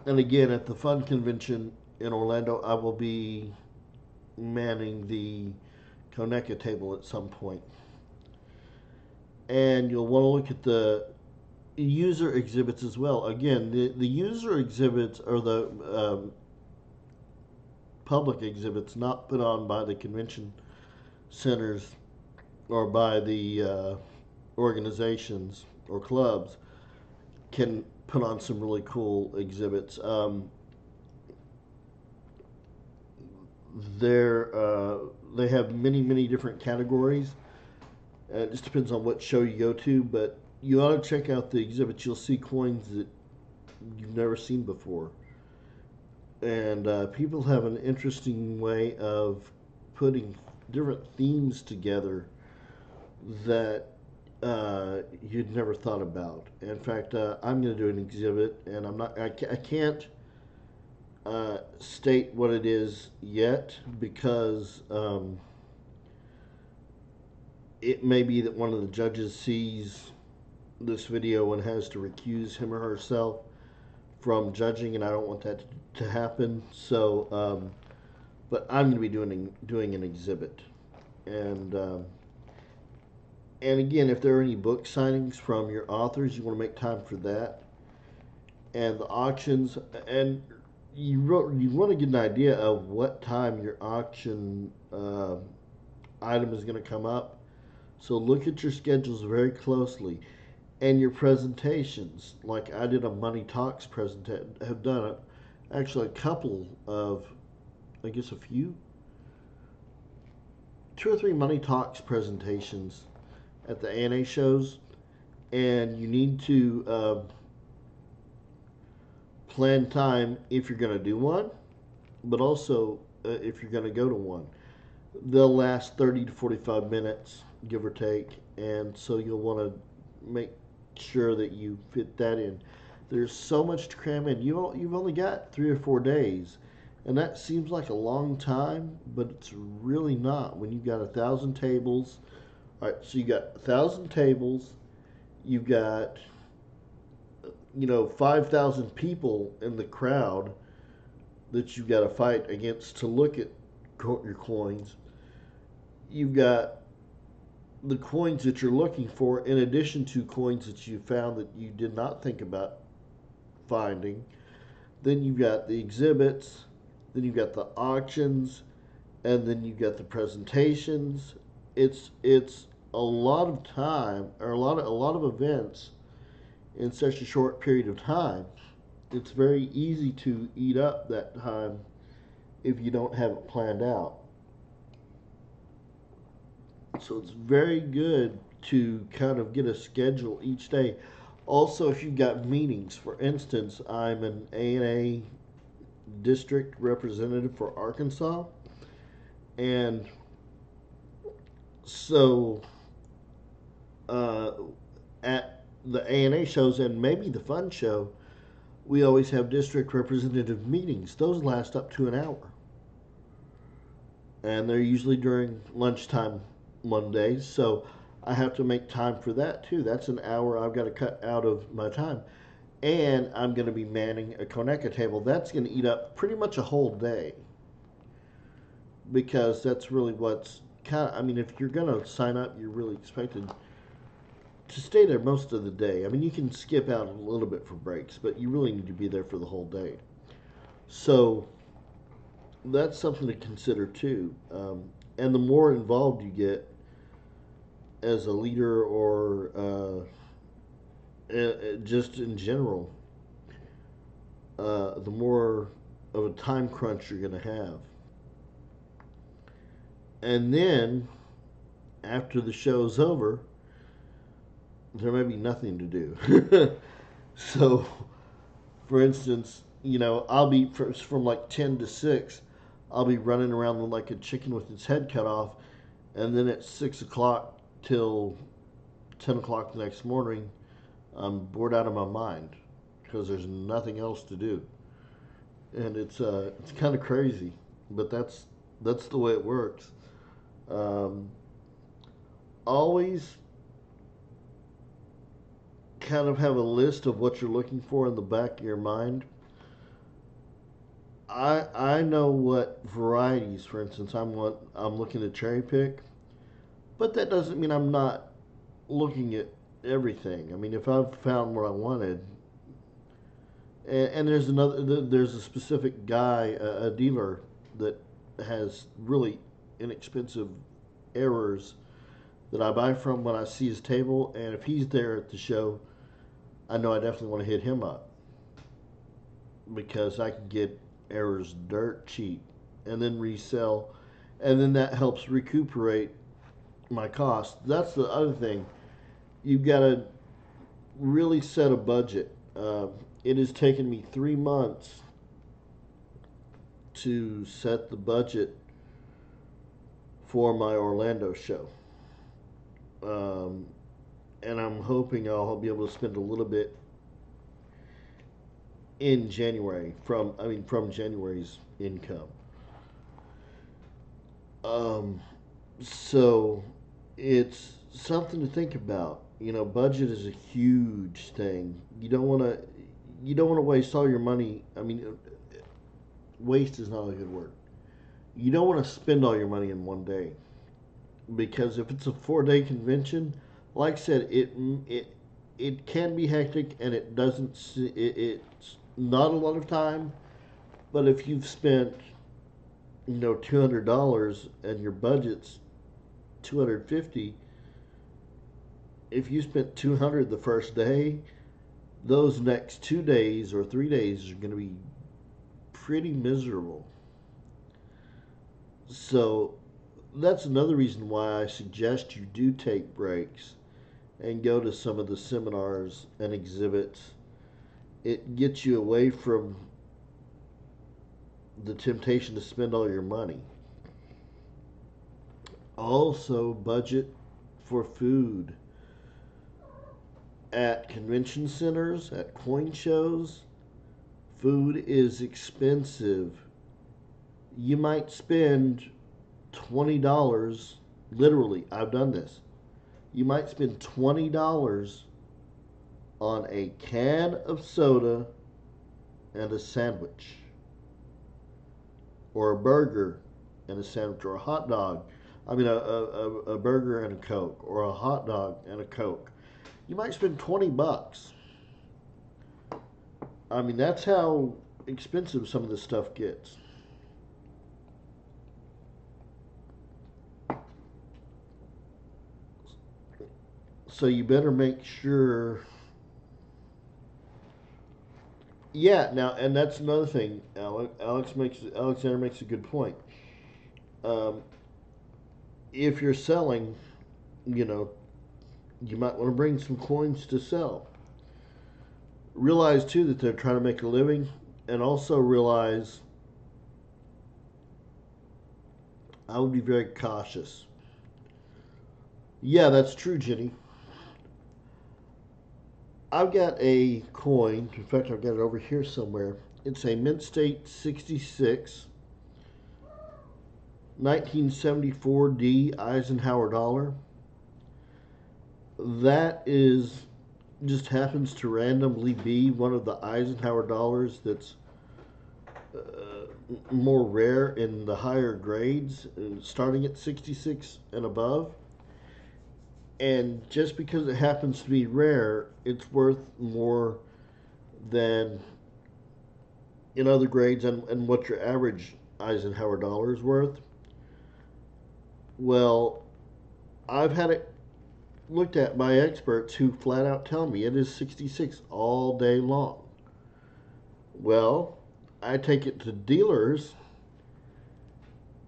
And again, at the Fun Convention in Orlando, I will be manning the Coneca table at some point. and you'll want to look at the user exhibits as well. Again, the user exhibits are the public exhibits not put on by the convention centers or by the organizations or clubs can put on some really cool exhibits. They have many different categories. It just depends on what show you go to, but you ought to check out the exhibits. You'll see coins that you've never seen before, and people have an interesting way of putting different themes together that you'd never thought about. In fact, I'm going to do an exhibit, and I can't state what it is yet because it may be that one of the judges sees this video and has to recuse him or herself from judging, and I don't want that to happen. So, but I'm going to be doing an exhibit, and again, if there are any book signings from your authors, you want to make time for that, and the auctions, and you want to get an idea of what time your auction item is going to come up. So look at your schedules very closely, and your presentations. Like I did a Money Talks presentation, have done actually a couple of, I guess two or three Money Talks presentations at the ANA shows, and you need to plan time if you're going to do one, but also if you're going to go to one. They'll last 30 to 45 minutes, give or take, and so you'll want to make sure that you fit that in. There's so much to cram in. You've only got 3 or 4 days, and that seems like a long time, but it's really not when you've got 1,000 tables. All right, so you got 1,000 tables, you've got 5,000 people in the crowd that you've got to fight against to look at your coins. You've got the coins that you're looking for, in addition to coins that you found that you did not think about finding. Then you've got the exhibits, then you've got the auctions, and then you've got the presentations. It's a lot of time, or a lot of events in such a short period of time. It's very easy to eat up that time if you don't have it planned out. So it's very good to kind of get a schedule each day. Also, if you've got meetings, for instance, I'm an ANA district representative for Arkansas, and so at the ANA shows and maybe the fun show, we always have district representative meetings. Those last up to an hour, and they're usually during lunchtime Mondays, so I have to make time for that too. That's an hour I've got to cut out of my time, and I'm going to be manning a Coneca table. That's going to eat up pretty much a whole day, because that's really what's kind of, I mean, if you're going to sign up, you're really expected to stay there most of the day. I mean, you can skip out a little bit for breaks, but you really need to be there for the whole day. So that's something to consider too. And the more involved you get as a leader, or just in general, the more of a time crunch you're going to have. And then, after the show's over, there may be nothing to do. So, for instance, I'll be from like 10 to 6, I'll be running around like a chicken with its head cut off, and then at 6 o'clock till 10 o'clock the next morning, I'm bored out of my mind because there's nothing else to do, and it's kind of crazy, but that's the way it works. Always kind of have a list of what you're looking for in the back of your mind. I know what varieties, for instance, I'm looking to cherry pick, but that doesn't mean I'm not looking at everything. I mean, if I've found what I wanted, and there's a specific guy, a dealer that has really inexpensive errors that I buy from when I see his table, and if he's there at the show, I know I definitely want to hit him up because I can get errors dirt cheap and then resell, and then that helps recuperate my cost. That's the other thing. You've got to really set a budget. It has taken me 3 months to set the budget for my Orlando show. Um, and I'm hoping I'll be able to spend a little bit in January from January's income. Um, so it's something to think about. You know, budget is a huge thing. You don't want to waste all your money. I mean, waste is not a good word. You don't want to spend all your money in one day because if it's a 4 day convention, like I said, it can be hectic and it doesn't. It's not a lot of time, but if you've spent $200 and your budget's 250, if you spent 200 the first day, those next 2 days or 3 days are going to be pretty miserable. So that's another reason why I suggest you do take breaks and go to some of the seminars and exhibits. It gets you away from the temptation to spend all your money. Also, budget for food. At convention centers, at coin shows, food is expensive. You might spend $20, literally, I've done this. You might spend $20 on a can of soda and a sandwich, or a burger and a sandwich, or a hot dog. A burger and a Coke, or a hot dog and a Coke. You might spend $20. I mean, that's how expensive some of this stuff gets. So you better make sure. Yeah, now, and that's another thing. Alexander makes a good point. Um, if you're selling, you know, you might want to bring some coins to sell. Realize too that they're trying to make a living, and also realize I would be very cautious. Yeah, that's true, Jenny. I've got a coin. In fact, I've got it over here somewhere. It's a Mint State 66 1974 Eisenhower dollar. That is just happens to randomly be one of the Eisenhower dollars that's more rare in the higher grades, starting at 66 and above. And just because it happens to be rare, it's worth more than in other grades and what your average Eisenhower dollar is worth. Well, I've had it looked at by experts who flat out tell me it is 66 all day long. Well, I take it to dealers,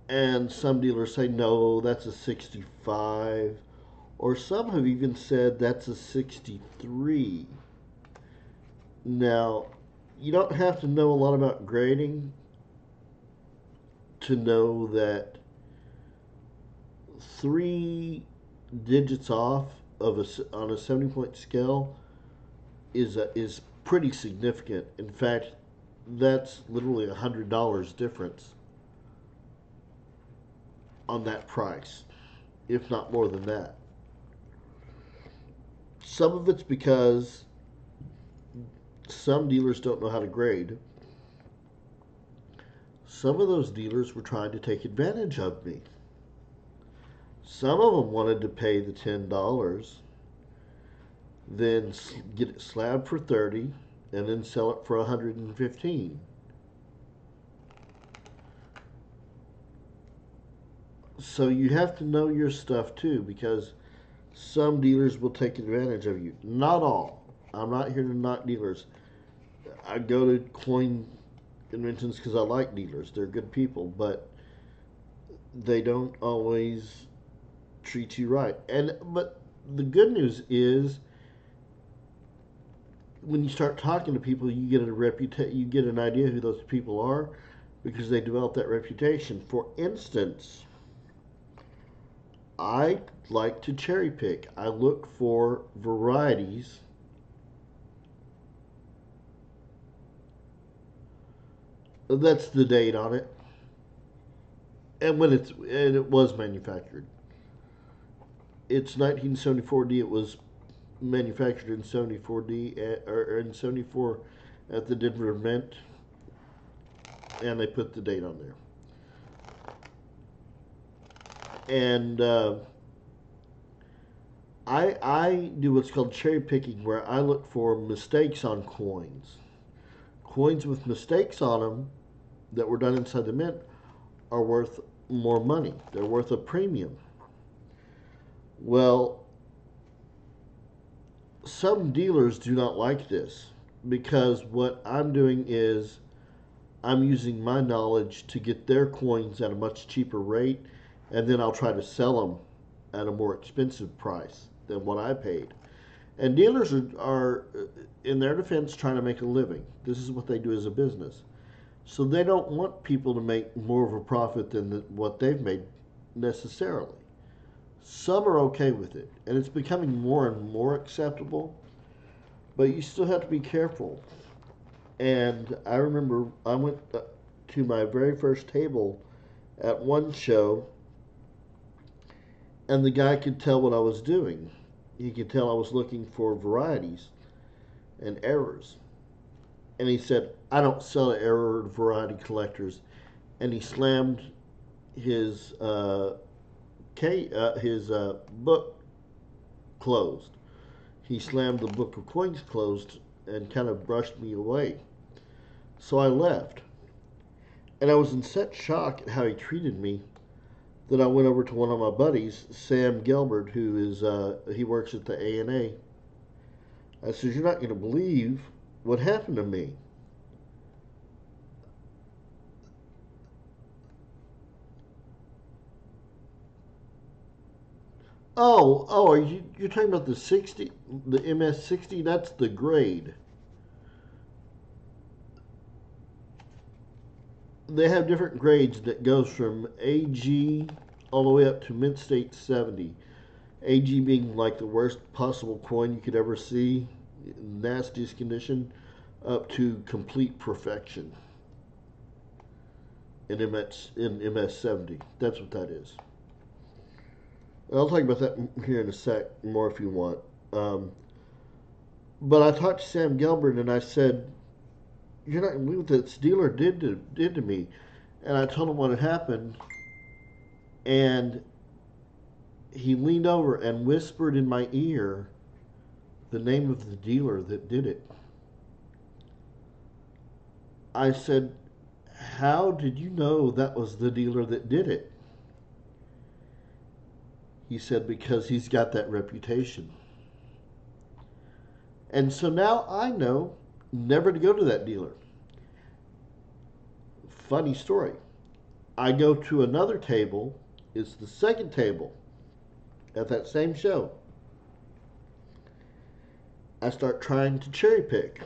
and some dealers say, no, that's a 65. Or some have even said that's a 63. Now, you don't have to know a lot about grading to know that 3 digits off on a 70-point scale is pretty significant. In fact, that's literally $100 difference on that price, if not more than that. Some of it's because some dealers don't know how to grade. Some of those dealers were trying to take advantage of me. Some of them wanted to pay the $10 then get it slabbed for 30, and then sell it for 115. So you have to know your stuff too, because some dealers will take advantage of you. Not all. I'm not here to knock dealers. I go to coin conventions because I like dealers. They're good people, but they don't always treat you right. But the good news is, when you start talking to people, you get you get an idea who those people are because they develop that reputation. For instance, I like to cherry pick. I look for varieties that's the date on it, and it was manufactured. It's 1974D. It was manufactured in 74D or in 74 at the Denver Mint, and they put the date on there. And I do what's called cherry picking, where I look for mistakes on coins. Coins with mistakes on them that were done inside the mint are worth more money. They're worth a premium. Well, some dealers do not like this, because what I'm doing is I'm using my knowledge to get their coins at a much cheaper rate, and then I'll try to sell them at a more expensive price than what I paid. And dealers are in their defense, trying to make a living. This is what they do as a business. So they don't want people to make more of a profit than what they've made necessarily. Some are okay with it, and it's becoming more and more acceptable, but you still have to be careful. And I remember I went to my very first table at one show, and the guy could tell what I was doing. He could tell I was looking for varieties and errors. And he said, "I don't sell to error variety collectors." And he slammed his book closed. He slammed the book of coins closed and kind of brushed me away. So I left. And I was in such shock at how he treated me that I went over to one of my buddies, Sam Gelbert, who is he works at the ANA. I said, "You're not going to believe what happened to me." Are you're talking about the 60, the MS-60? That's the grade. They have different grades that goes from AG all the way up to Mint State 70. AG being like the worst possible coin you could ever see, nastiest condition, up to complete perfection in MS-70. That's what that is. I'll talk about that here in a sec more if you want. But I talked to Sam Gilbert and I said, "You're not going to believe what this dealer did to me." And I told him what had happened, and he leaned over and whispered in my ear the name of the dealer that did it. I said, "How did you know that was the dealer that did it?" He said, "Because he's got that reputation." And so now I know never to go to that dealer. Funny story. I go to another table. It's the second table at that same show. I start trying to cherry pick.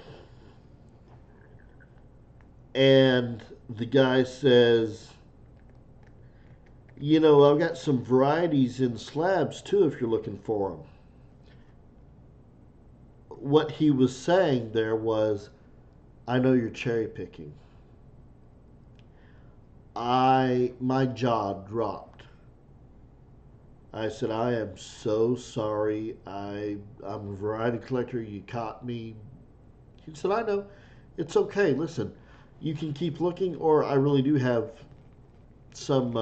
And the guy says, "I've got some varieties in slabs too if you're looking for them." What he was saying there was, "I know you're cherry picking." My jaw dropped. I said, "I am so sorry. I'm a variety collector. You caught me." He said, "I know. It's okay. Listen, you can keep looking, or I really do have some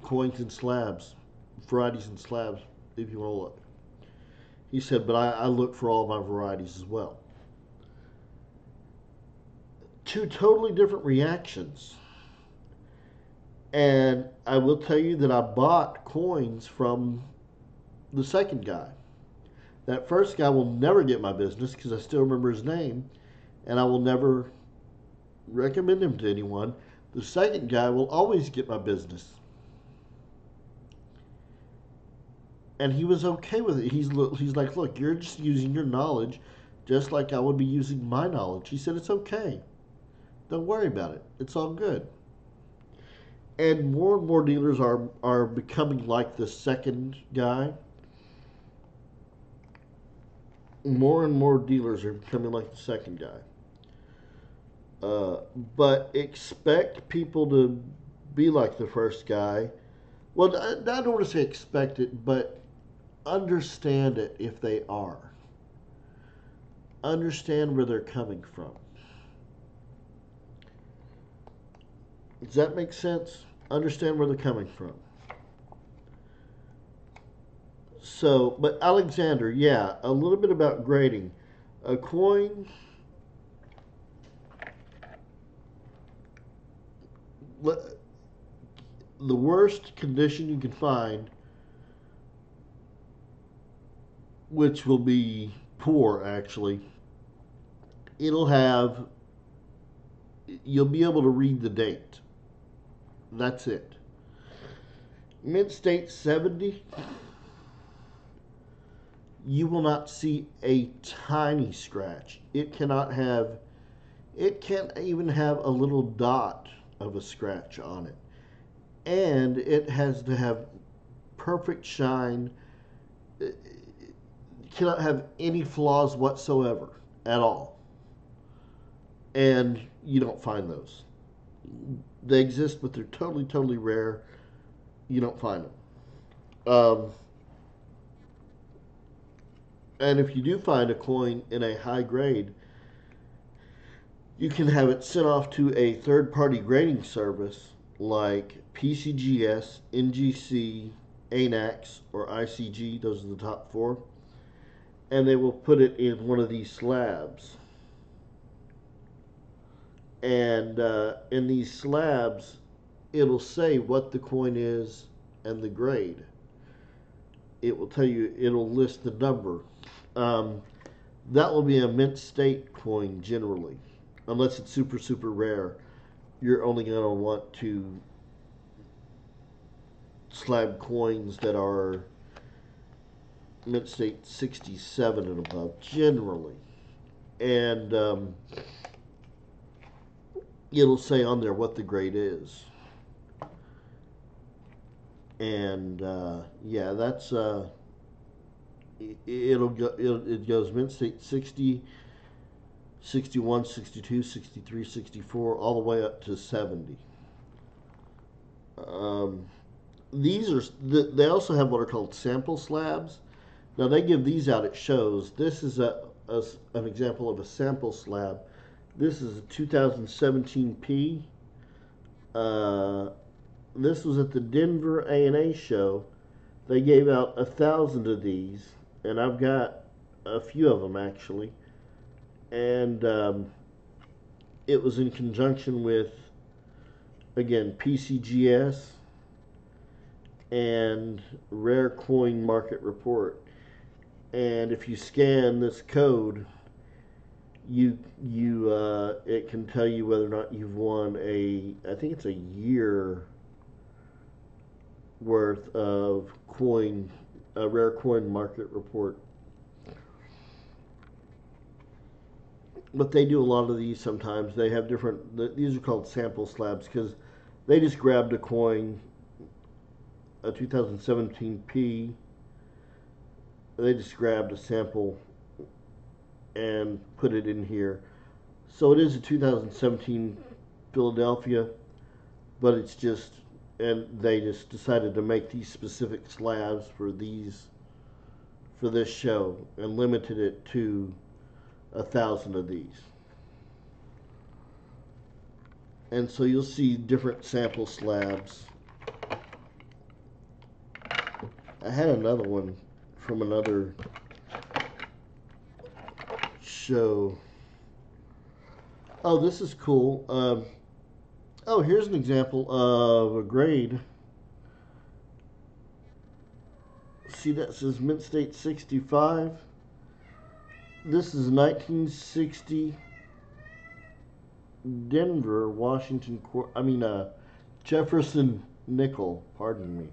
coins and slabs, varieties and slabs, if you want to look." He said, but I look for all my varieties as well. Two totally different reactions. And I will tell you that I bought coins from the second guy. That first guy will never get my business because I still remember his name, and I will never recommend him to anyone. The second guy will always get my business. And he was okay with it. He's like, look, you're just using your knowledge just like I would be using my knowledge. He said, it's okay. Don't worry about it. It's all good. And more dealers are becoming like the second guy. More and more dealers are becoming like the second guy. But expect people to be like the first guy. Well, I don't want to say expect it, but understand it if they are. Understand where they're coming from. Does that make sense? Understand where they're coming from. So, but Alexander, yeah, a little bit about grading. A coin, the worst condition you can find, which will be poor actually, you'll be able to read the date. That's it. Mint state 70, you will not see a tiny scratch. It can't even have a little dot of a scratch on it. And it has to have perfect shine. It cannot have any flaws whatsoever at all. And you don't find those. They exist, but they're totally, totally rare. You don't find them. And if you do find a coin in a high grade, you can have it sent off to a third-party grading service like PCGS, NGC, ANAX, or ICG. Those are the top four. And they will put it in one of these slabs. And in these slabs, it'll say what the coin is and the grade. It will tell you, it'll list the number. That will be a mint state coin generally. Unless it's super, super rare, you're only going to want to slab coins that are mint state 67 and above, generally. And it'll say on there what the grade is. And yeah, that's it goes mint state 60, 61, 62, 63, 64, all the way up to 70. These are they also have what are called sample slabs. Now they give these out at shows. This is an example of a sample slab. This is a 2017 P. This was at the Denver A&A show. They gave out 1,000 of these, and I've got a few of them actually. And it was in conjunction with, again, PCGS and Rare Coin Market Report. And if you scan this code, it can tell you whether or not you've won I think it's a year worth of a Rare Coin Market Report. But they do a lot of these sometimes. They have these are called sample slabs because they just grabbed a coin, a 2017 P. They just grabbed a sample and put it in here. So it is a 2017 Philadelphia, but it's just, and they just decided to make these specific slabs for this show and limited it to 1,000 of these. And so you'll see different sample slabs. I had another one from another show. Oh, this is cool. Oh, here's an example of a grade. See, that says Mint State 65. This is 1960 Denver, Washington. Jefferson nickel. Pardon me.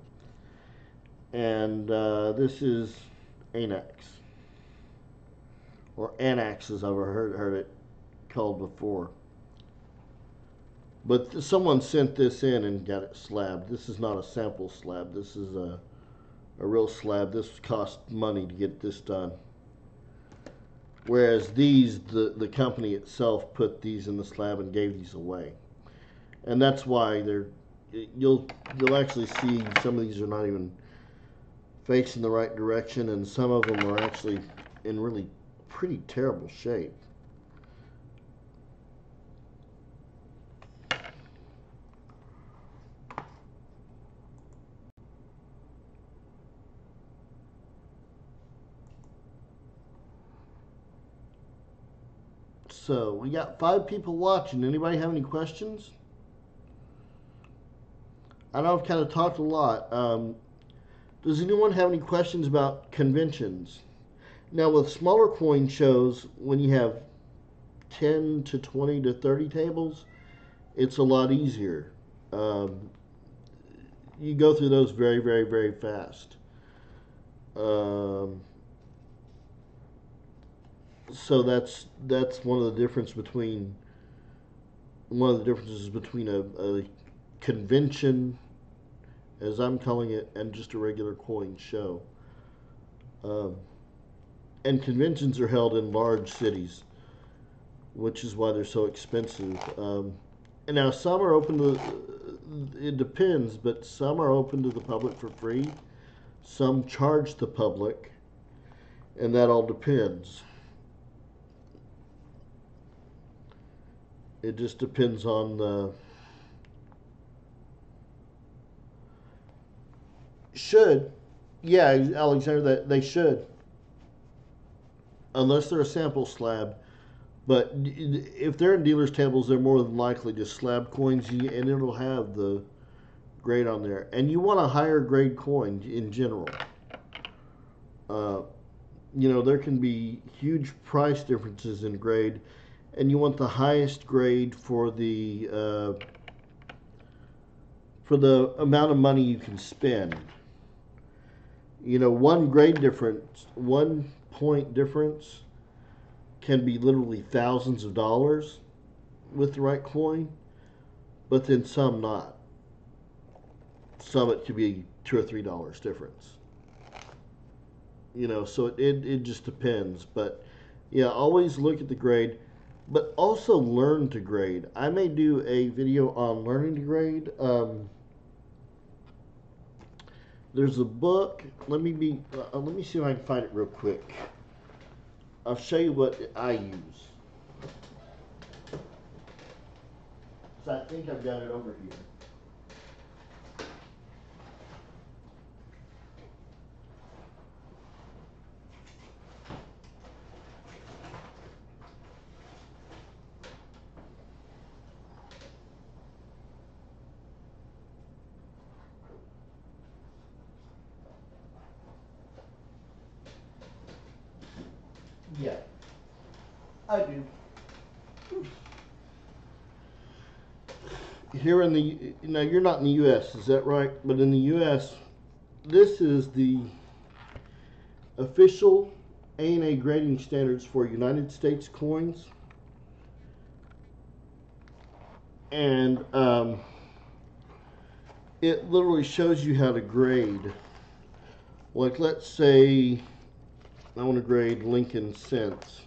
And this is Anax, or Anax, as I've heard it called before. But someone sent this in and got it slabbed. This is not a sample slab. This is a real slab. This cost money to get this done. Whereas these, the company itself put these in the slab and gave these away. And that's why you'll actually see some of these are not even facing the right direction, and some of them are actually in really pretty terrible shape. So we got 5 people watching. Anybody have any questions? I know I've kind of talked a lot. Does anyone have any questions about conventions? Now, with smaller coin shows, when you have 10 to 20 to 30 tables, it's a lot easier. You go through those very, very, very fast. So that's one of the differences between a convention, as I'm calling it, and just a regular coin show. And conventions are held in large cities, which is why they're so expensive. And now some are open to, it depends, but some are open to the public for free. Some charge the public, and that all depends. It just depends on the... Should. Yeah, Alexander, that they should. Unless they're a sample slab. But if they're in dealers' tables, they're more than likely just slab coins, and it'll have the grade on there. And you want a higher grade coin in general. There can be huge price differences in grade, and you want the highest grade for the amount of money you can spend. One grade difference, 1 point difference can be literally thousands of dollars with the right coin, but then some not. Some it could be $2 or $3 difference. So it just depends. But yeah, always look at the grade, but also learn to grade. I may do a video on learning to grade. There's a book. Let me see if I can find it real quick. I'll show you what I use. So I think I've got it over here. Yeah, I do. Here now you're not in the U.S., is that right? But in the U.S., this is the official A&A grading standards for United States coins. And it literally shows you how to grade. Like, let's say I want to grade Lincoln cents.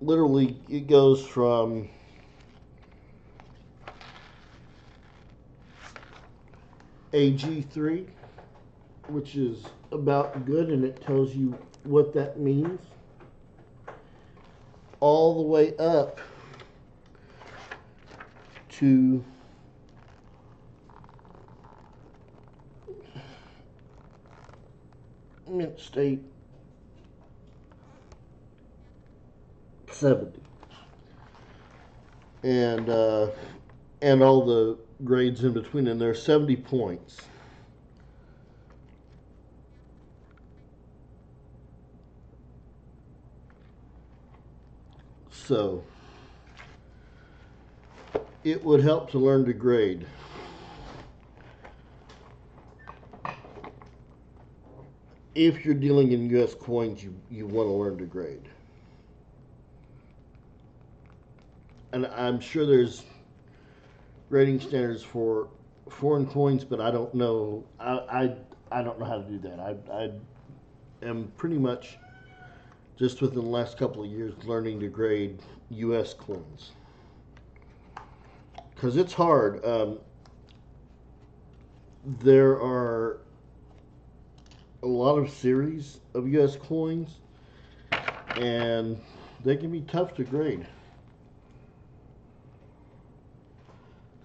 Literally, it goes from AG3, which is about good, and it tells you what that means, all the way up to Mint State 70, and all the grades in between, and there's 70 points. So it would help to learn to grade. If you're dealing in U.S. coins, you want to learn to grade. And I'm sure there's grading standards for foreign coins, but I don't know. I don't know how to do that. I am pretty much just within the last couple of years learning to grade U.S. coins, because it's hard. There are a lot of series of U.S. coins, and they can be tough to grade.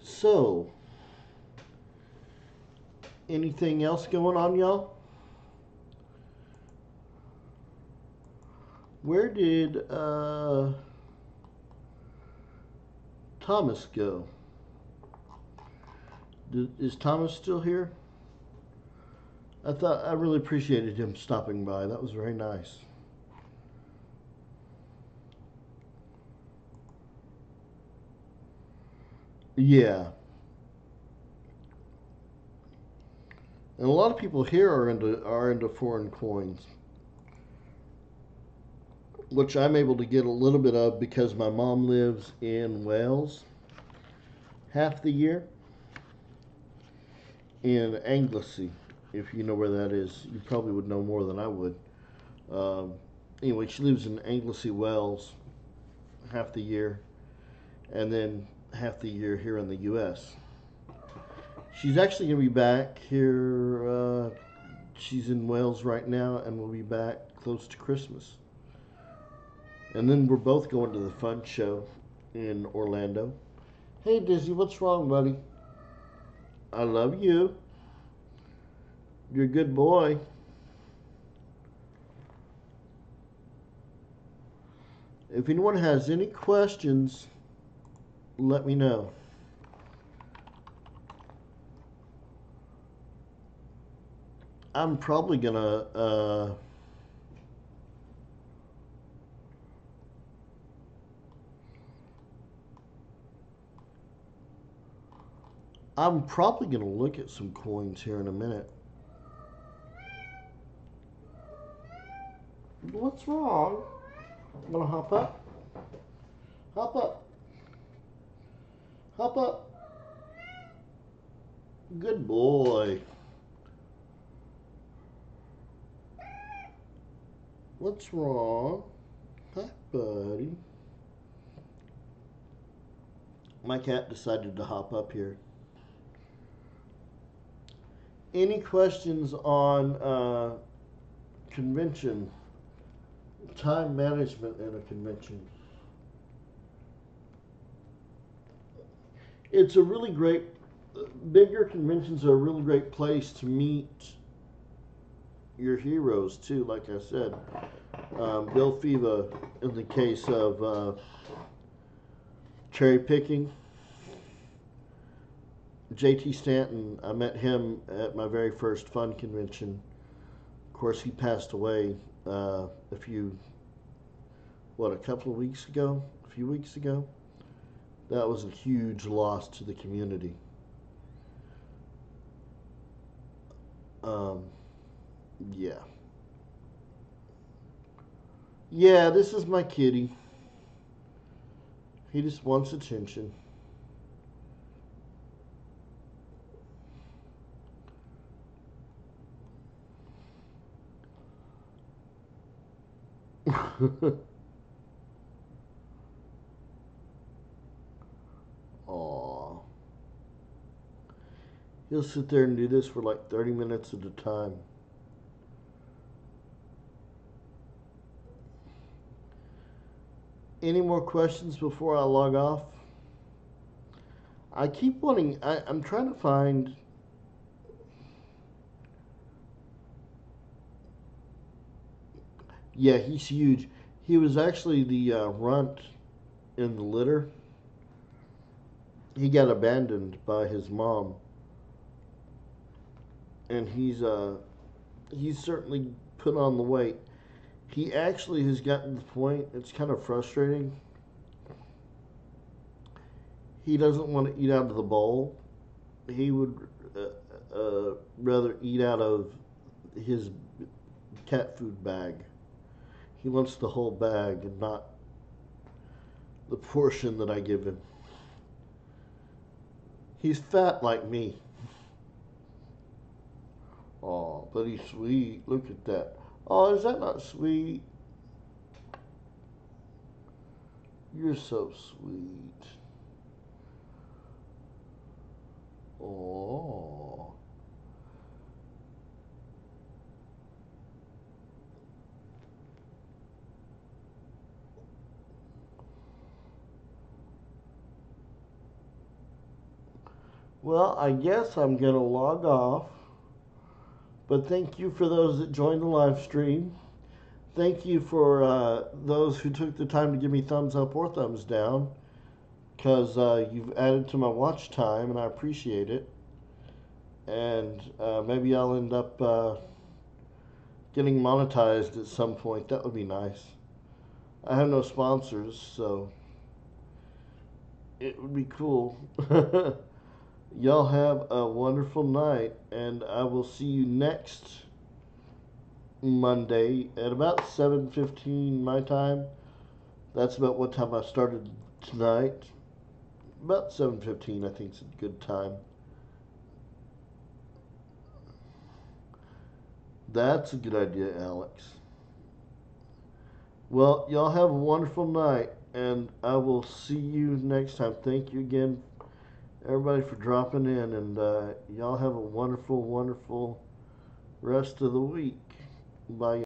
So, anything else going on, y'all? Where did Thomas go? Is Thomas still here? I really appreciated him stopping by. That was very nice. Yeah. And a lot of people here are into foreign coins, which I'm able to get a little bit of because my mom lives in Wales half the year, in Anglesey. If you know where that is, you probably would know more than I would. Anyway, she lives in Anglesey, Wales half the year, and then half the year here in the U.S. She's actually going to be back here. She's in Wales right now, and we'll be back close to Christmas. And then we're both going to the fun show in Orlando. Hey, Dizzy, what's wrong, buddy? I love you. You're a good boy. If anyone has any questions, let me know. I'm probably gonna look at some coins here in a minute. What's wrong? I'm gonna hop up. Hop up. Hop up. Good boy. What's wrong? Hi, buddy. My cat decided to hop up here. Any questions on convention? Time management in a convention. It's a really great, bigger conventions are a really great place to meet your heroes too. Like I said, Bill Fiva, in the case of cherry picking. JT Stanton, I met him at my very first fun convention. Of course, he passed away a few weeks ago. That was a huge loss to the community. Yeah. Yeah, this is my kitty. He just wants attention. Aww. He'll sit there and do this for like 30 minutes at a time. Any more questions before I log off? I keep wanting, I'm trying to find Yeah, he's huge. He was actually the runt in the litter. He got abandoned by his mom, and he's certainly put on the weight. He actually has gotten to the point. It's kind of frustrating. He doesn't want to eat out of the bowl. He would rather eat out of his cat food bag. He wants the whole bag and not the portion that I give him. He's fat like me. Oh, but he's sweet. Look at that. Oh, is that not sweet? You're so sweet. Oh. Well, I guess I'm going to log off. But thank you for those that joined the live stream. Thank you for those who took the time to give me thumbs up or thumbs down, because you've added to my watch time, and I appreciate it. And maybe I'll end up getting monetized at some point. That would be nice. I have no sponsors, so it would be cool. Y'all have a wonderful night, and I will see you next Monday at about 7:15 my time. That's about what time I started tonight. About 7:15 I think is a good time. That's a good idea, Alex. Well, y'all have a wonderful night, and I will see you next time. Thank you again, everybody, for dropping in, and y'all have a wonderful, wonderful rest of the week. Bye.